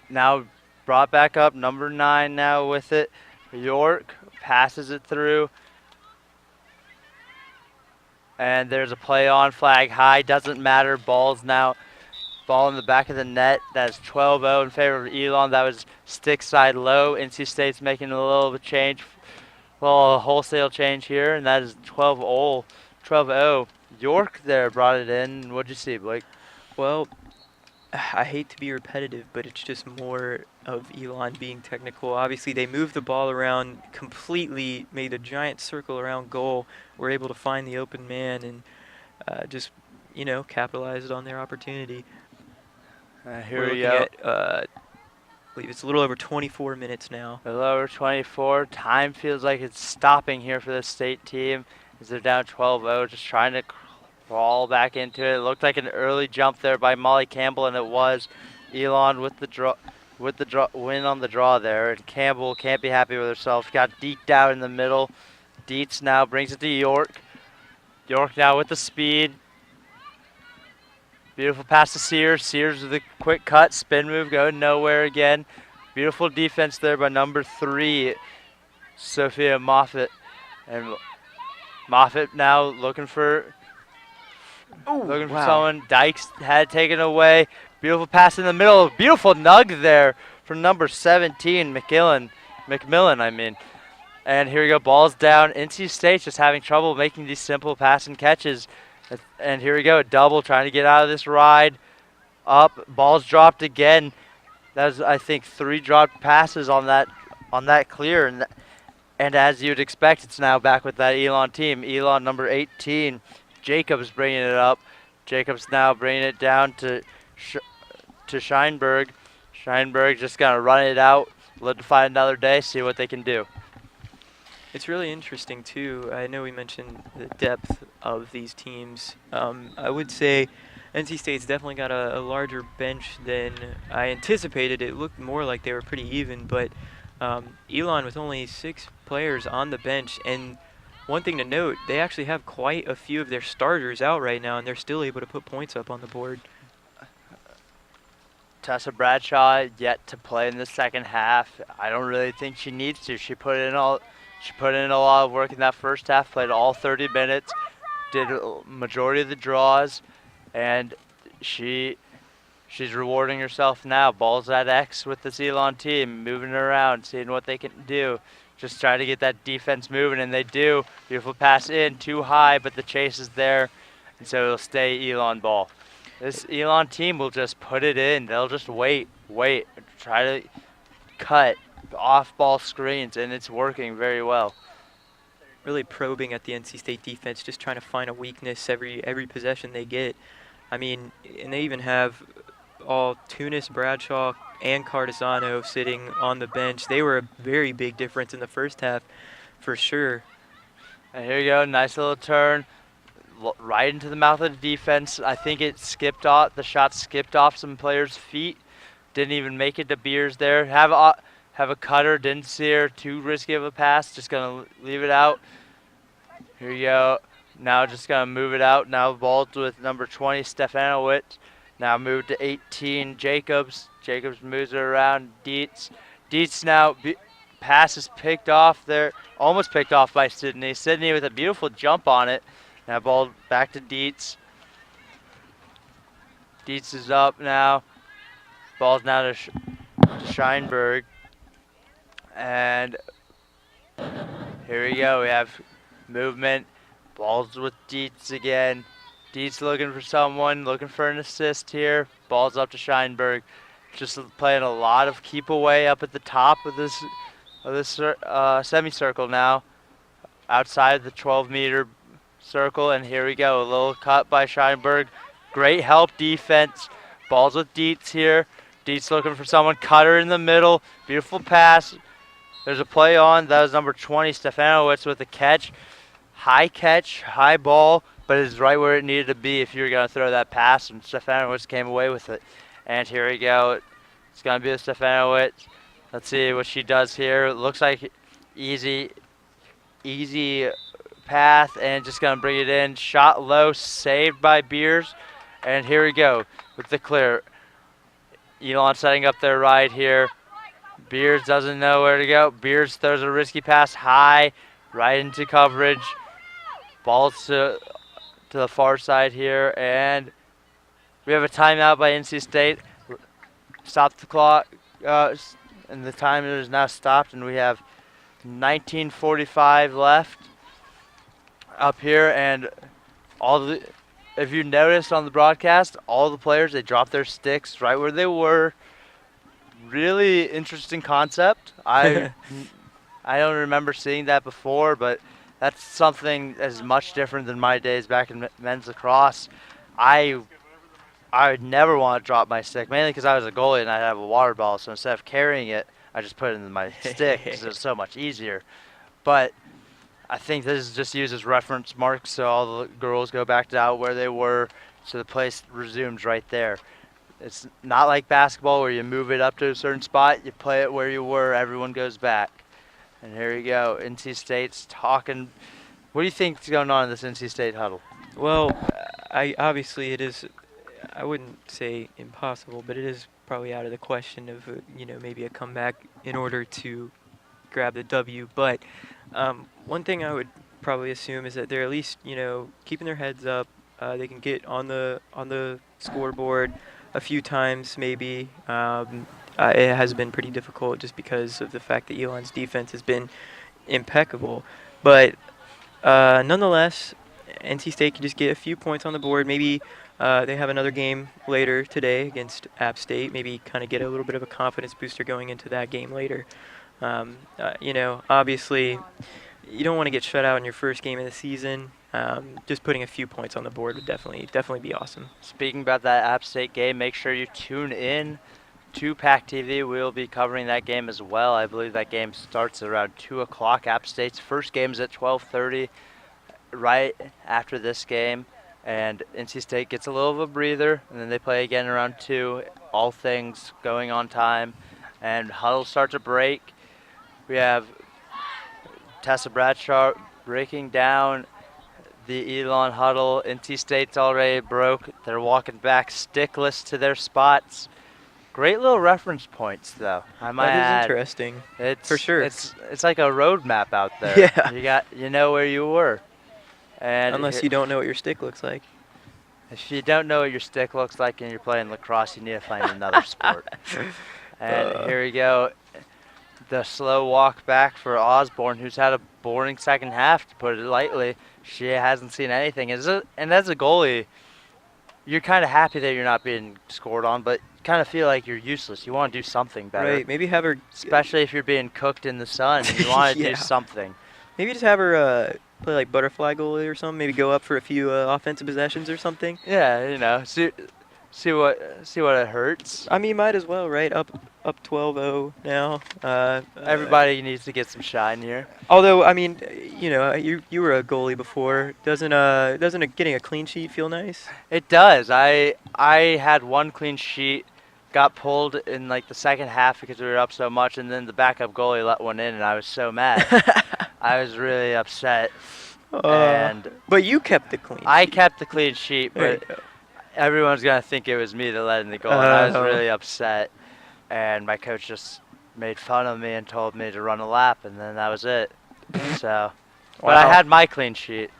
Now brought back up, number 9 now with it. York passes it through. And there's a play on, flag high, doesn't matter. Ball in the back of the net. That's 12-0 in favor of Elon. That was stick side low. NC State's making a little of a change, a little wholesale change here, and that is 12-0. York there brought it in. What'd you see, Blake? Well, I hate to be repetitive, but it's just more of Elon being technical. Obviously, they moved the ball around completely, made a giant circle around goal, were able to find the open man, and just, capitalized on their opportunity. Here We're we looking go. at, I believe it's a little over 24 minutes now. A little over 24. Time feels like it's stopping here for the state team as they're down 12-0, just trying to crawl back into it. It looked like an early jump there by Molly Campbell, and it was. Elon with the win on the draw there, and Campbell can't be happy with herself. Got deked out in the middle. Dietz now brings it to York. York now with the speed. Beautiful pass to Sears. Sears with a quick cut, spin move, going nowhere again. Beautiful defense there by number 3, Sophia Moffitt. And Moffitt now looking for someone. Dykes had taken away. Beautiful pass in the middle. Beautiful nug there from number 17, McMillan, I mean. And here we go, balls down. NC State's just having trouble making these simple pass and catches. And here we go, a double, trying to get out of this ride. Up, ball's dropped again. That was, I think, 3 dropped passes on that clear. And as you'd expect, it's now back with that Elon team. Elon number 18, Jacobs bringing it up. Jacobs now bringing it down to Scheinberg. Scheinberg just gonna run it out, live to fight another day, see what they can do. It's really interesting, too. I know we mentioned the depth of these teams. I would say NC State's definitely got a larger bench than I anticipated. It looked more like they were pretty even, but Elon with only 6 players on the bench, and one thing to note, they actually have quite a few of their starters out right now, and they're still able to put points up on the board. Tessa Bradshaw yet to play in the second half. I don't really think she needs to. She put in a lot of work in that first half, played all 30 minutes, did a majority of the draws, and she she's rewarding herself now. Balls at X with this Elon team, moving around, seeing what they can do. Just trying to get that defense moving, and they do. Beautiful pass in, too high, but the chase is there, and so it'll stay Elon ball. This Elon team will just put it in. They'll just wait, try to cut off-ball screens, and it's working very well. Really probing at the NC State defense, just trying to find a weakness every possession they get. I mean, and they even have all Tunis, Bradshaw, and Cardizano sitting on the bench. They were a very big difference in the first half, for sure. And here you go, nice little turn, right into the mouth of the defense. I think it skipped off. The shot skipped off some players' feet. Didn't even make it to Beers there. Have a cutter. Didn't see her. Too risky of a pass. Just gonna leave it out. Here you go. Now just gonna move it out. Now the ball's with number 20, Stefanowicz. Now moved to 18, Jacobs. Jacobs moves it around. Dietz. Dietz now. Pass is picked off there. Almost picked off by Sydney. Sydney with a beautiful jump on it. Now ball back to Dietz. Dietz is up now. Ball's now to Scheinberg. And here we go. We have movement. Ball's with Dietz again. Dietz looking for someone, looking for an assist here. Ball's up to Scheinberg. Just playing a lot of keep away up at the top of this semicircle now. Outside the 12-meter circle, and here we go. A little cut by Scheinberg. Great help defense. Ball's with Dietz here. Dietz looking for someone. Cutter in the middle. Beautiful pass. There's a play on. That was number 20, Stefanowicz, with a catch. Catch, high ball, but it's right where it needed to be if you were going to throw that pass, and Stefanowicz came away with it. And here we go. It's going to be the Stefanowicz. Let's see what she does here. It looks like easy path, and just going to bring it in. Shot low, saved by Beers. And here we go with the clear. Elon setting up their ride here. Beers doesn't know where to go. Beers throws a risky pass high, right into coverage. Ball's to the far side here, and we have a timeout by NC State. Stop the clock, and the timer is now stopped, and we have 19:45 left up here. And if you noticed on the broadcast, all the players, they dropped their sticks right where they were. Really interesting concept. I don't remember seeing that before, but that's something that is much different than my days back in men's lacrosse. I would never want to drop my stick, mainly because I was a goalie and I have a water bottle. So instead of carrying it, I just put it in my stick because it was so much easier. But I think this is just used as reference marks, so all the girls go back to out where they were, so the place resumes right there. It's not like basketball where you move it up to a certain spot, you play it where you were, everyone goes back. And here you go, NC State's talking. What do you think is going on in this NC State huddle? Well, obviously it is, I wouldn't say impossible, but it is probably out of the question of, maybe a comeback in order to grab the W. But one thing I would probably assume is that they're at least, keeping their heads up. They can get on the scoreboard a few times maybe. It has been pretty difficult just because of the fact that Elon's defense has been impeccable. But nonetheless, NC State can just get a few points on the board. Maybe they have another game later today against App State. Maybe kind of get a little bit of a confidence booster going into that game later. Obviously, you don't want to get shut out in your first game of the season. Just putting a few points on the board would definitely be awesome. Speaking about that App State game, make sure you tune in to PackTV. We'll be covering that game as well. I believe that game starts around 2 o'clock. App State's first game is at 12:30, right after this game. And NC State gets a little of a breather, and then they play again around 2. All things going on time. And huddle starts to break. We have Tessa Bradshaw breaking down the Elon huddle. NC State's already broke. They're walking back stickless to their spots. Great little reference points, though, I might That is add. interesting, for It's sure. it's it's like a road map out there. Yeah. You know where you were. And Unless here, you don't know what your stick looks like. if you don't know what your stick looks like and you're playing lacrosse, you need to find another sport. And here we go. The slow walk back for Osborne, who's had a boring second half, to put it lightly. She hasn't seen anything. And as a goalie, you're kind of happy that you're not being scored on, but kind of feel like you're useless. You want to do something better, Right. Maybe have her. especially if you're being cooked in the sun. You want to Yeah. do something. Maybe just have her play like butterfly goalie or something. Maybe go up for a few offensive possessions or something. Yeah, see what it hurts. I mean, might as well, right? Up 12-0 now. Everybody needs to get some shine here. Although, I mean, you were a goalie before. Doesn't getting a clean sheet feel nice? It does. I had one clean sheet, got pulled in like the second half because we were up so much, and then the backup goalie let one in, and I was so mad. I was really upset. And but you kept the clean. I sheet. kept the clean sheet, There you but go. everyone's gonna think it was me that let in the goal, and I was Oh. really upset. And my coach just made fun of me and told me to run a lap, and then that was it. So, but I Wow. had my clean sheet.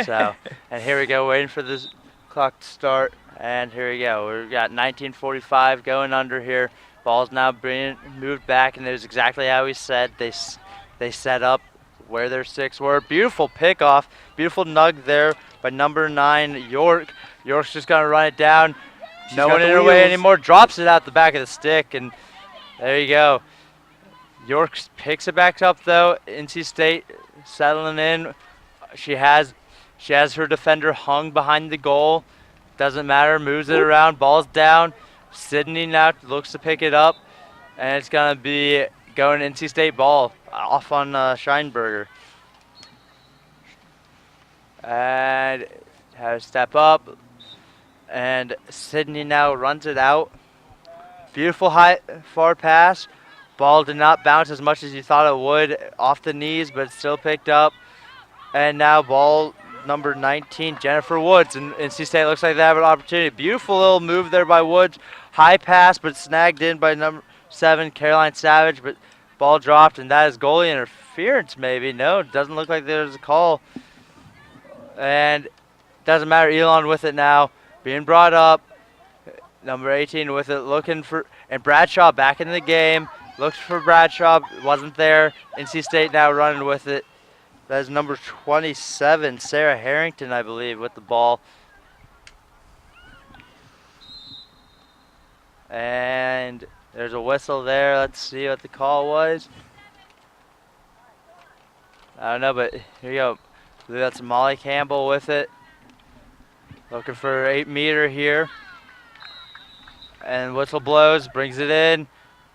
So, and here we go, waiting for this clock to start, and here we go. We've got 19:45 going under here. Ball's now being moved back, and it was exactly how we said. They set up where their sticks were. Beautiful pickoff, beautiful nug there by number 9, York. York's just gonna run it down. She's No got one the in her way wheels. anymore. Drops it out the back of the stick, and there you go. York picks it back up though. NC State settling in. She has her defender hung behind the goal. Doesn't matter. Moves it around. Ball's down. Sydney now looks to pick it up, and it's gonna be going NC State ball off on Scheinberger. And have a step up, and Sydney now runs it out. Beautiful high far pass. Ball did not bounce as much as you thought it would off the knees, but it's still picked up. And now ball number 19, Jennifer Woods. And NC State looks like they have an opportunity. Beautiful little move there by Woods. High pass, but snagged in by number 7, Caroline Savage. But ball dropped, and that is goalie interference maybe. No, it doesn't look like there's a call. And doesn't matter. Elon with it now. Being brought up. Number 18 with it, looking for, and Bradshaw back in the game. Looked for Bradshaw, wasn't there. NC State now running with it. That is number 27, Sarah Harrington, I believe, with the ball. And there's a whistle there. Let's see what the call was. I don't know, but here you go. I believe that's Molly Campbell with it. Looking for 8-meter here. And whistle blows, brings it in.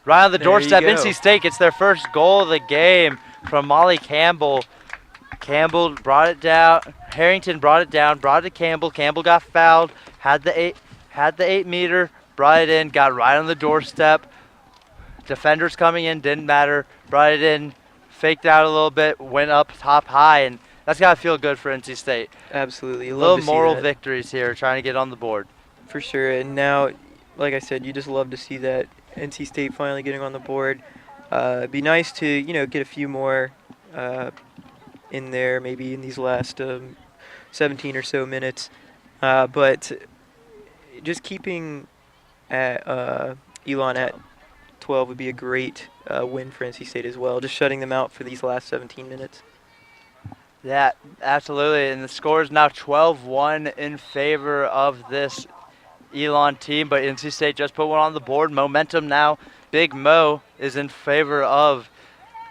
Right on the There you doorstep, go. NC State gets their first goal of the game from Molly Campbell. Campbell brought it down. Harrington brought it down, brought it to Campbell. Campbell got fouled, had the 8-meter, brought it in, got right on the doorstep. Defenders coming in, didn't matter. Brought it in, faked out a little bit, went up top high, and that's got to feel good for NC State. Absolutely. Love Little to see moral that. victories here, trying to get on the board. For sure. And now, like I said, you just love to see that NC State finally getting on the board. It'd be nice to, get a few more in there, maybe in these last 17 or so minutes. But just keeping at Elon at 12 would be a great win for NC State as well. Just shutting them out for these last 17 minutes. Yeah, absolutely. And the score is now 12-1 in favor of this Elon team, but NC State just put one on the board. Momentum now. Big Mo is in favor of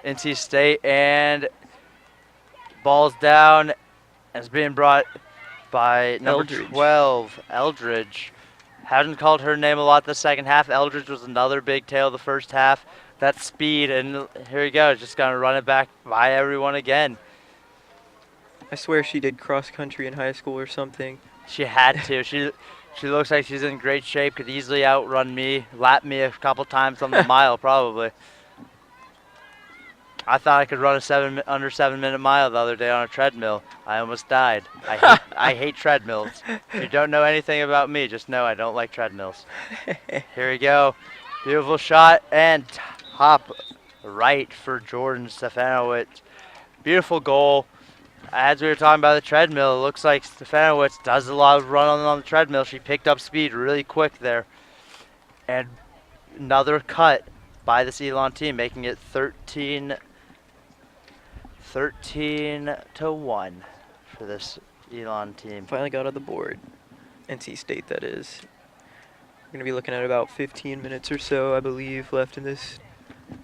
NC State, and ball's down. It's being brought by number Eldridge. 12, Eldridge. Hasn't called her name a lot the second half. Eldridge was another big tail the first half. That speed, and here he goes. Just going to run it back by everyone again. I swear she did cross country in high school or something. She had to. She looks like she's in great shape. Could easily outrun me, lap me a couple times on the mile probably. I thought I could run a under 7 minute mile the other day on a treadmill. I almost died. I hate treadmills. If you don't know anything about me, just know I don't like treadmills. Here we go. Beautiful shot and top right for Jordan Stefanowicz. Beautiful goal. As we were talking about the treadmill, it looks like Stefanowicz does a lot of running on the treadmill. She picked up speed really quick there. And another cut by this Elon team, making it 13-1 for this Elon team. Finally got on the board. NC State, that is. We're going to be looking at about 15 minutes or so, I believe, left in this.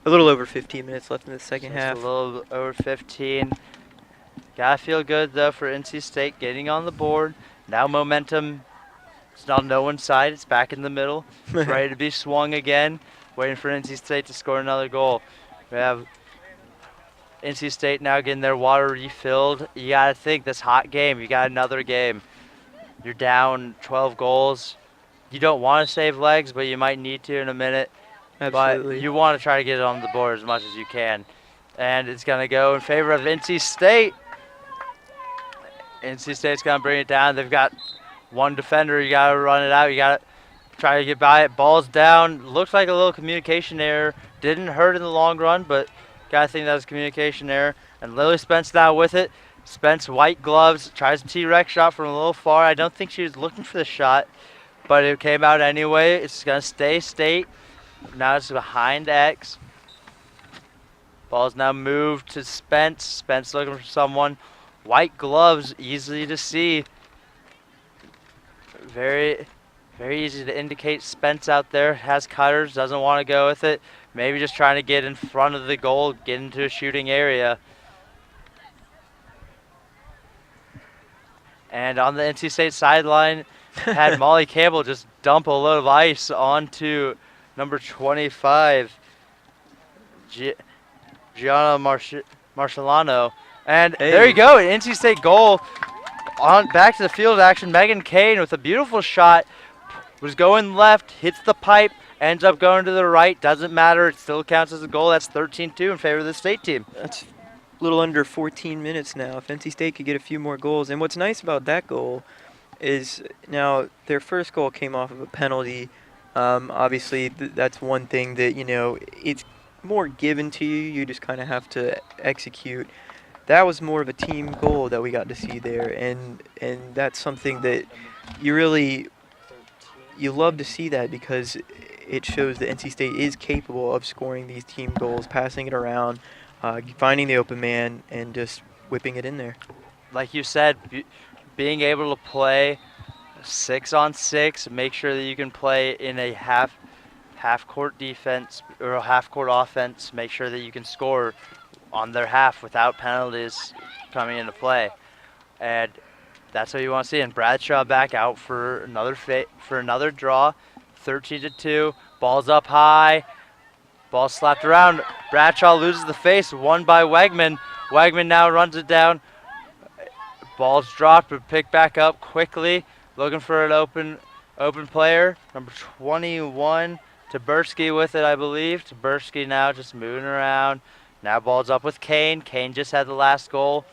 A little over 15 minutes left in the second half. A little over 15. Gotta feel good though for NC State getting on the board. Now momentum. It's on no one's side. It's back in the middle, ready to be swung again. Waiting for NC State to score another goal. We have NC State now getting their water refilled. You gotta think this hot game. You got another game. You're down 12 goals. You don't want to save legs, but you might need to in a minute. Absolutely. But you want to try to get it on the board as much as you can. And it's going to go in favor of NC State. NC State's going to bring it down. They've got one defender. You got to run it out. You got to try to get by it. Ball's down. Looks like a little communication error. Didn't hurt in the long run, but got to think that was a communication error. And Lily Spence now with it. Spence, white gloves, tries a T-Rex shot from a little far. I don't think she was looking for the shot, but it came out anyway. It's going to stay State. Now it's behind X. Ball's now moved to Spence. Spence looking for someone. White gloves, easy to see. Very, very easy to indicate Spence out there. Has cutters, doesn't want to go with it. Maybe just trying to get in front of the goal, get into a shooting area. And on the NC State sideline, had Molly Campbell just dump a load of ice onto number 25, Gianna Marcellano. And there you go, an NC State goal. On back to the field action, Megan Kane with a beautiful shot. Was going left, hits the pipe, ends up going to the right. Doesn't matter, it still counts as a goal. That's 13-2 in favor of the State team. That's a little under 14 minutes now. If NC State could get a few more goals. And what's nice about that goal is now their first goal came off of a penalty. Obviously, that's one thing that, you know, it's more given to you. You just kind of have to execute. That was more of a team goal that we got to see there, and that's something that you love to see that, because it shows that NC State is capable of scoring these team goals, passing it around, finding the open man, and just whipping it in there. Like you said, being able to play 6-on-6, make sure that you can play in a half-court defense or a half-court offense, make sure that you can score on their half without penalties coming into play. And that's what you want to see. And Bradshaw back out for another draw, 13-2. Ball's up high. Ball slapped around. Bradshaw loses the face, won by Wegman. Wegman now runs it down. Ball's dropped, but picked back up quickly. Looking for an open player. Number 21, Taberski with it, I believe. Taberski now just moving around. Now ball's up with Kane. Kane just had the last goal.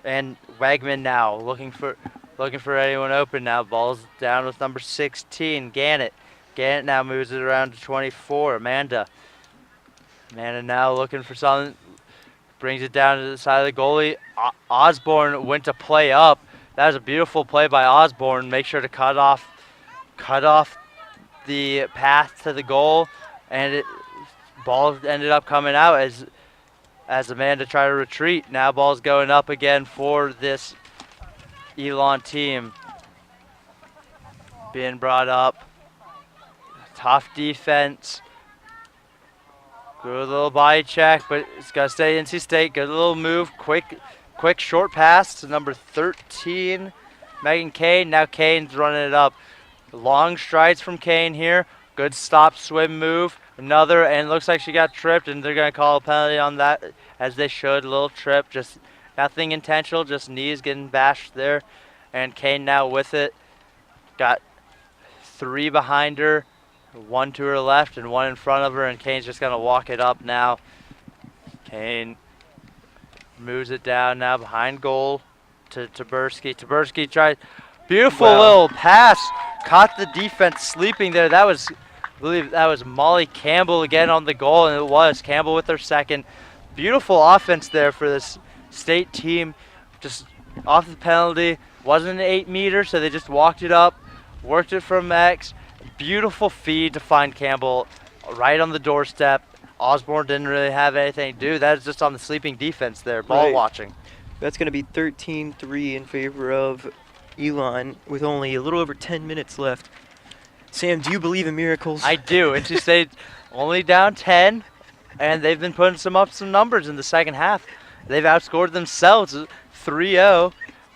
And Wegman now looking for anyone open now. Ball's down with number 16, Gannett. Gannett now moves it around to 24, Amanda. Amanda now looking for something. Brings it down to the side of the goalie. Osborne went to play up. That was a beautiful play by Osborne. Make sure to cut off the path to the goal. And ball ended up coming out as Amanda tried to retreat. Now ball's going up again for this Elon team. Being brought up. Tough defense. Good little body check, but it's got to stay NC State. Good little move. Quick short pass to number 13, Megan Kane. Now Kane's running it up. Long strides from Kane here. Good stop swim move. Another, and looks like she got tripped, and they're going to call a penalty on that, as they should. A little trip, just nothing intentional, just knees getting bashed there. And Kane now with it. Got 3 behind her, 1 to her left and 1 in front of her, and Kane's just going to walk it up now. Kane Moves it down now behind goal to Taberski. Taberski tried. Beautiful Wow. little pass. Caught the defense sleeping there. That was, I believe that was Molly Campbell again on the goal, and it was Campbell with her second. Beautiful offense there for this state team. Just off the penalty. Wasn't an 8-meter, so they just walked it up, worked it from X. Beautiful feed to find Campbell right on the doorstep. Osborne didn't really have anything to do. That was just on the sleeping defense there, ball Right. watching. That's going to be 13-3 in favor of Elon with only a little over 10 minutes left. Sam, do you believe in miracles? I do. NC State only down 10, and they've been putting some numbers in the second half. They've outscored themselves 3-0.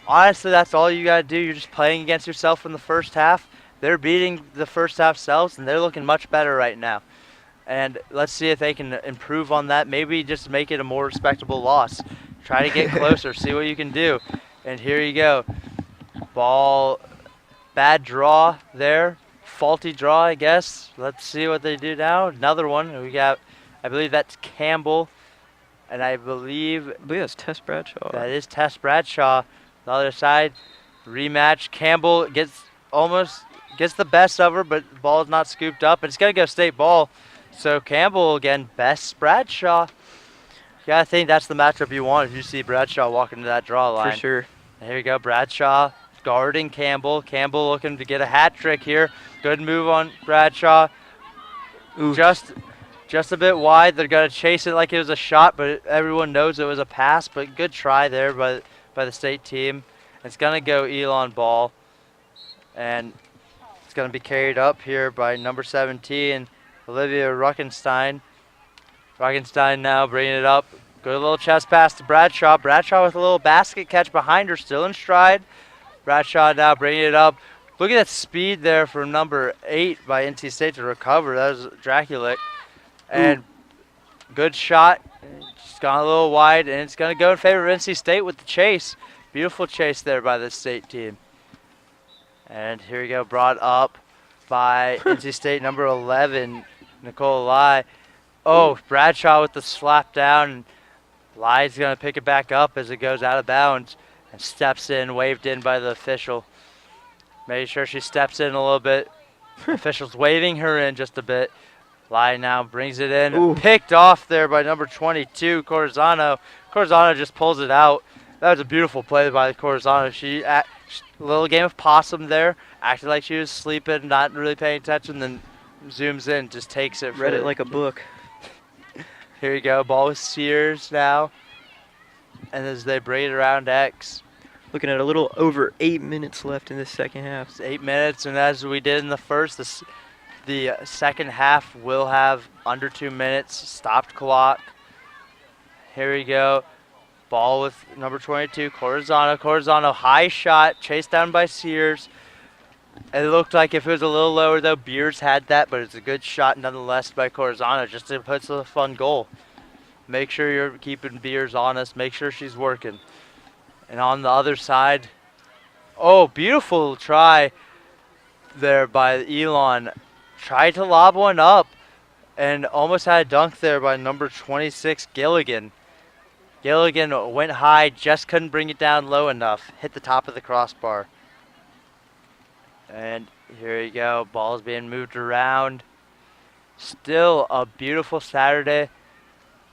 Honestly, that's all you got to do. You're just playing against yourself in the first half. They're beating the first half selves, and they're looking much better right now. And let's see if they can improve on that. Maybe just make it a more respectable loss. Try to get closer, see what you can do. And here you go. Ball, bad draw there. Faulty draw, I guess. Let's see what they do now. Another one. We got, I believe that's Campbell. And I believe it's Tess Bradshaw. that is Tess Bradshaw. The other side, rematch. Campbell gets the best of her, but the ball is not scooped up. And it's going to go state ball. So Campbell again, best Bradshaw. You gotta think that's the matchup you want if you see Bradshaw walking to that draw line. For sure. And here you go, Bradshaw guarding Campbell. Campbell looking to get a hat trick here. Good move on Bradshaw. Ooh. Just a bit wide. They're gonna chase it like it was a shot, but everyone knows it was a pass. But good try there by the state team. It's gonna go Elon ball, and it's gonna be carried up here by number 17. Olivia Ruckenstein. Ruckenstein now bringing it up. Good little chest pass to Bradshaw. Bradshaw with a little basket catch behind her, still in stride. Bradshaw now bringing it up. Look at that speed there from number 8 by NC State to recover. That was Draculic. And good shot. Just gone a little wide, and it's going to go in favor of NC State with the chase. Beautiful chase there by the state team. And here we go, brought up by NC State number 11, Nicole Lai. Oh, Bradshaw with the slap down. And Lai's going to pick it back up as it goes out of bounds and steps in, waved in by the official. Making sure she steps in a little bit. Official's waving her in just a bit. Lai now brings it in. Ooh. Picked off there by number 22, Corzano. Corzano just pulls it out. That was a beautiful play by Corzano. A little game of possum there. Acted like she was sleeping, not really paying attention, then zooms in, just takes it. Read it like a book. Here you go, ball with Sears now. And as they bring it around X. Looking at a little over 8 minutes left in this second half. It's 8 minutes, and as we did in the first, the second half will have under 2 minutes, stopped clock. Here we go. Ball with number 22, Corzano. Corzano, high shot, chased down by Sears. It looked like if it was a little lower, though, Beers had that, but it's a good shot nonetheless by Corzano, just to put a fun goal. Make sure you're keeping Beers honest. Make sure she's working. And on the other side, oh, beautiful try there by Elon. Tried to lob one up and almost had a dunk there by number 26, Gilligan. Gilligan went high, just couldn't bring it down low enough. Hit the top of the crossbar. And here you go. Ball's being moved around. Still a beautiful Saturday.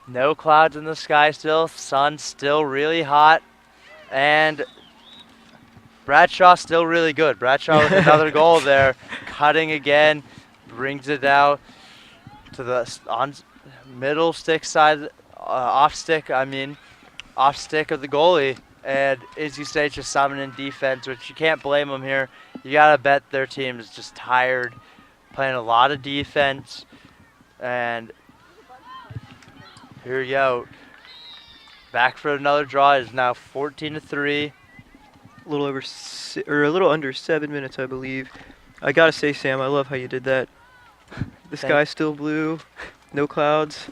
No clouds in the sky still. Sun still really hot. And Bradshaw still really good. Bradshaw with another goal there. Cutting again. Brings it out to the middle stick side. Off stick of the goalie. And NC State just summoning defense, which you can't blame them here. You got to bet their team is just tired, playing a lot of defense. And here we go. Back for another draw. It is now 14-3. A little under 7 minutes, I believe. I gotta say, Sam, I love how you did that. The sky's still blue, no clouds,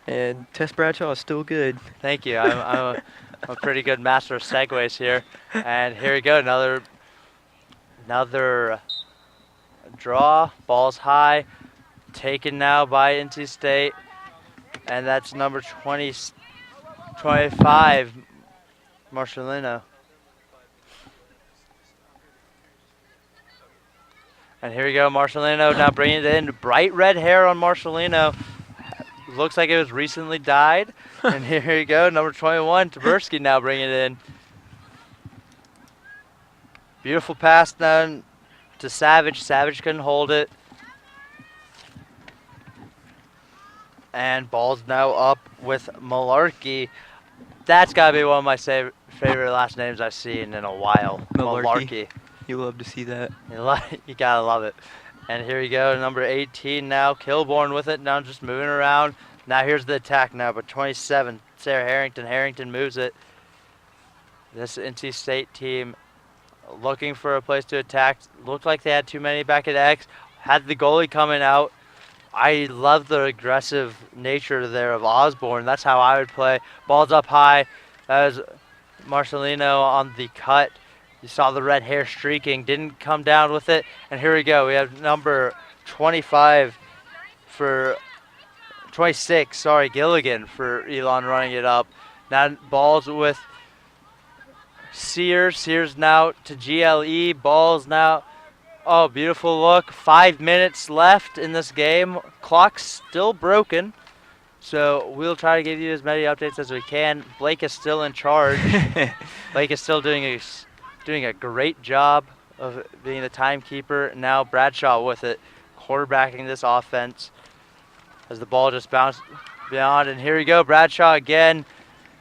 and Tess Bradshaw is still good. Thank you. I'm a pretty good master of segues here. And here we go. Another draw. Ball's high. Taken now by NC State. And that's number 25, Marcelino. And here we go, Marcelino now bringing it in. Bright red hair on Marcelino. Looks like it was recently dyed. And here you go, number 21, Taberski now bringing it in. Beautiful pass down to Savage. Savage couldn't hold it. And ball's now up with Malarkey. That's got to be one of my favorite last names I've seen in a while. Malarkey. You love to see that. You got to love it. And here we go, number 18 now. Kilborn with it, now just moving around. Now here's the attack now, but 27, Sarah Harrington. Harrington moves it. This NC State team looking for a place to attack. Looked like they had too many back at X. Had the goalie coming out. I love the aggressive nature there of Osborne. That's how I would play. Ball's up high. That was Marcelino on the cut. You saw the red hair streaking. Didn't come down with it. And here we go. We have number 25 for 26. Sorry, Gilligan for Elon running it up. Now ball's with Sears. Sears now to GLE. Ball's now. Oh, beautiful look. 5 minutes left in this game. Clock's still broken. So we'll try to give you as many updates as we can. Blake is still in charge. Blake is still doing a great job of being the timekeeper. Now Bradshaw with it, quarterbacking this offense as the ball just bounced beyond. And here we go, Bradshaw again.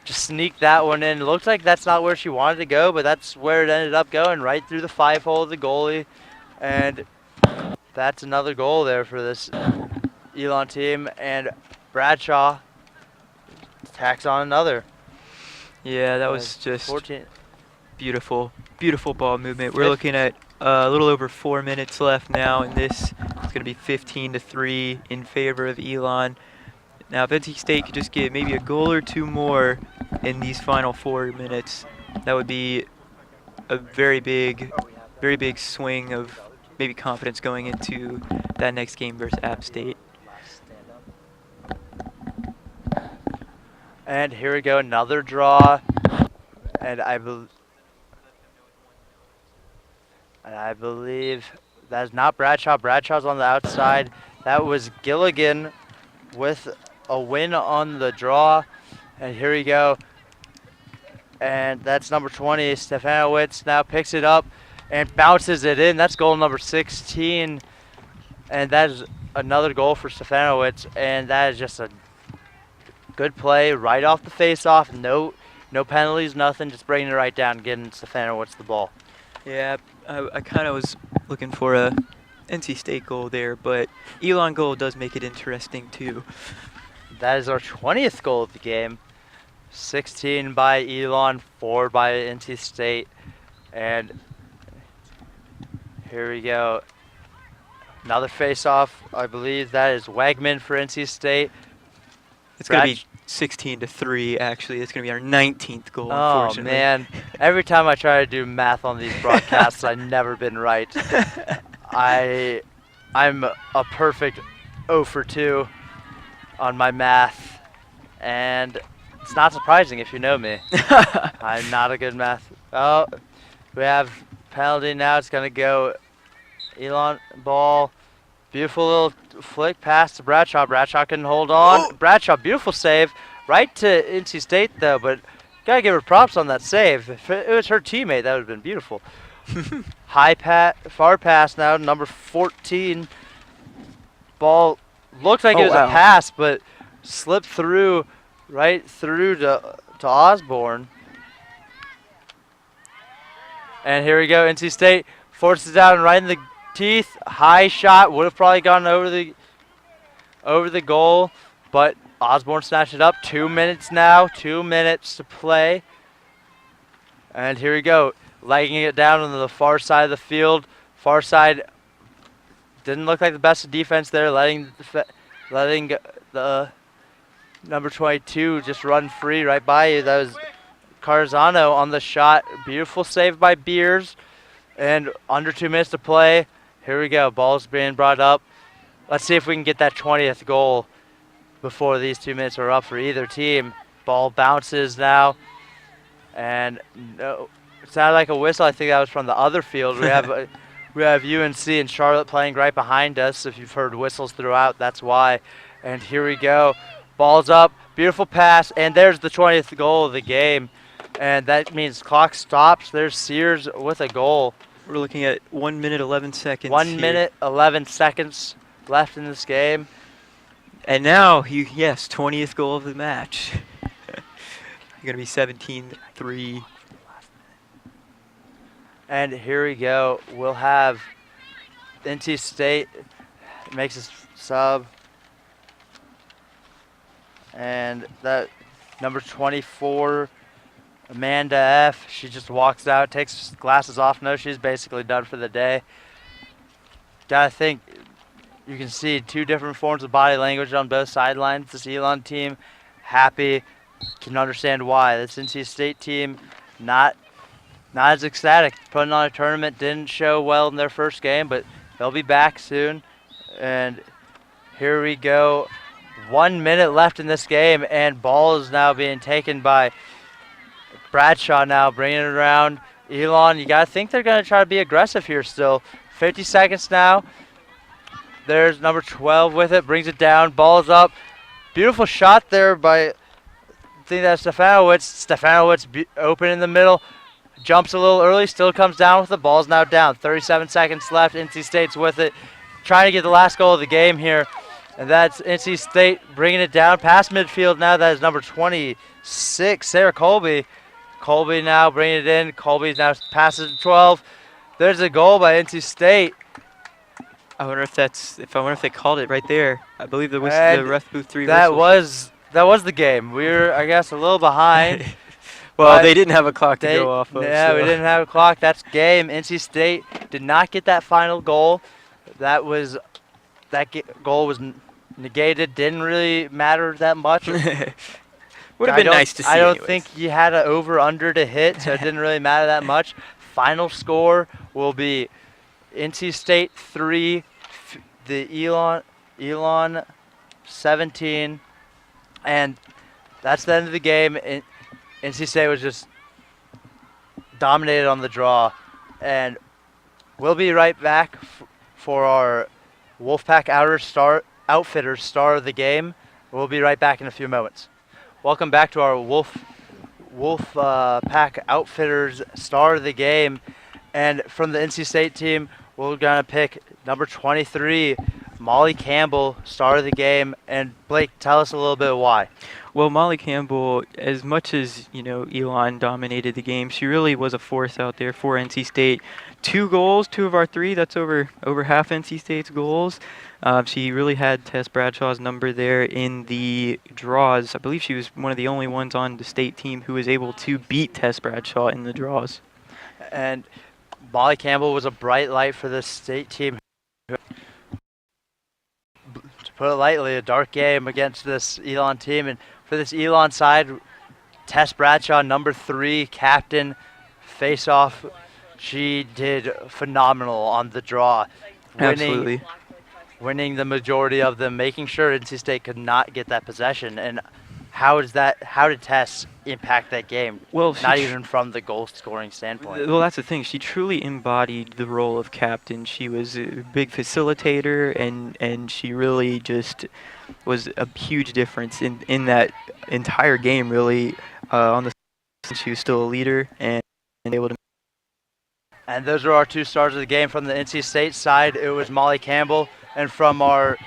Just sneaked that one in. Looks like that's not where she wanted to go, but that's where it ended up going, right through the 5-hole of the goalie. And that's another goal there for this Elon team. And Bradshaw tacks on another. Yeah, that was just 14. Beautiful, beautiful ball movement. We're looking at a little over 4 minutes left now, and this is going to be 15-3 in favor of Elon. Now, if NC State could just get maybe a goal or two more in these final 4 minutes, that would be a very big swing of maybe confidence going into that next game versus App State. And here we go, another draw. And I believe that is not Bradshaw. Bradshaw's on the outside. That was Gilligan with a win on the draw. And here we go. And that's number 20. Stefanowicz now picks it up and bounces it in. That's goal number 16. And that is another goal for Stefanowicz. And that is just a good play right off the face-off. No penalties, nothing. Just bringing it right down, getting Stefanowicz the ball. Yeah, I kind of was looking for a NC State goal there, but Elon goal does make it interesting too. That is our 20th goal of the game. 16 by Elon, 4 by NC State. And here we go. Another face-off. I believe that is Wegman for NC State. It's going to be 16-3, actually. It's going to be our 19th goal, unfortunately. Oh, man. Every time I try to do math on these broadcasts, I've never been right. I'm a perfect 0 for 2 on my math, and it's not surprising if you know me. I'm not a good math. Oh, we have penalty now. It's going to go Elon ball. Beautiful little flick pass to Bradshaw. Bradshaw couldn't hold on. Oh. Bradshaw, beautiful save. Right to NC State, though, but gotta give her props on that save. If it was her teammate, that would have been beautiful. Far pass now, number 14. Ball looked like it was a pass, but slipped through, right through to Osborne. And here we go, NC State forces it out right in the teeth. High shot, would have probably gone over the goal, but Osborne snatched it up. 2 minutes now, 2 minutes to play. And here we go, legging it down on the far side of the field. Far side didn't look like the best defense there, letting the number 22 just run free right by you. That was Carzano on the shot. Beautiful save by Beers. And under 2 minutes to play. Here we go, ball's being brought up. Let's see if we can get that 20th goal before these 2 minutes are up for either team. Ball bounces now. And no, it sounded like a whistle. I think that was from the other field. We have UNC and Charlotte playing right behind us. If you've heard whistles throughout, that's why. And here we go. Ball's up. Beautiful pass. And there's the 20th goal of the game. And that means clock stops. There's Sears with a goal. We're looking at 1 minute 11 seconds. 1 minute 11 seconds left in this game. And now, yes, 20th goal of the match. Going to be 17-3. And here we go. We'll have NC State makes a sub. And that number 24, Amanda F., she just walks out, takes glasses off. No, she's basically done for the day. I think you can see two different forms of body language on both sidelines. This Elon team, happy, can understand why. This NC State team, not as ecstatic. Putting on a tournament, didn't show well in their first game, but they'll be back soon. And here we go. 1 minute left in this game, and ball is now being taken by Bradshaw now, bringing it around. Elon, you got to think they're going to try to be aggressive here still. 50 seconds now. There's number 12 with it, brings it down, ball's up. Beautiful shot there by, I think that's Stefanowicz. Stefanowicz open in the middle. Jumps a little early, still comes down with the ball's now down. 37 seconds left. NC State's with it, trying to get the last goal of the game here. And that's NC State bringing it down past midfield now. That is number 26, Sarah Colby. Colby now bringing it in. Colby now passes to 12. There's a goal by NC State. I wonder if they called it right there. I believe the ref booth 3 that whistles. That was the game. We were, I guess, a little behind. Well, they didn't have a clock to go off of. Yeah, so. We didn't have a clock. That's game. NC State did not get that final goal. That goal was negated. Didn't really matter that much. Would have been nice to see. I don't anyways. think you had an over/under to hit, so it didn't really matter that much. Final score will be NC State 3, the Elon 17, and that's the end of the game. NC State was just dominated on the draw, and we'll be right back for our Wolfpack Outfitters star of the game. We'll be right back in a few moments. Welcome back to our Wolfpack Outfitters star of the game, and from the NC State team, we're gonna pick number 23, Molly Campbell, star of the game. And Blake, tell us a little bit why. Well, Molly Campbell, as much as, Elon dominated the game, she really was a force out there for NC State. 2 goals, 2 of our 3, that's over half NC State's goals. She really had Tess Bradshaw's number there in the draws. I believe she was one of the only ones on the state team who was able to beat Tess Bradshaw in the draws. And Molly Campbell was a bright light for the state team. To put it lightly, a dark game against this Elon team. And for this Elon side, Tess Bradshaw, number 3, captain, face-off. She did phenomenal on the draw. Absolutely. Winning the majority of them, making sure NC State could not get that possession. And how did Tess impact that game? Well, not even from the goal scoring standpoint. Well, that's the thing. She truly embodied the role of captain. She was a big facilitator, and she really just was a huge difference in that entire game, really. On the she was still a leader and able to. And those are our 2 stars of the game. From the NC State side, it was Molly Campbell, and from our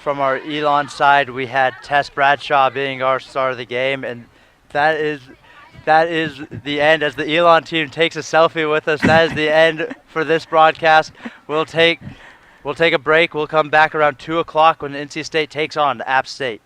Elon side, we had Tess Bradshaw being our star of the game. And that is the end. As the Elon team takes a selfie with us, that is the end for this broadcast. We'll take a break. We'll come back around 2 o'clock when NC State takes on App State.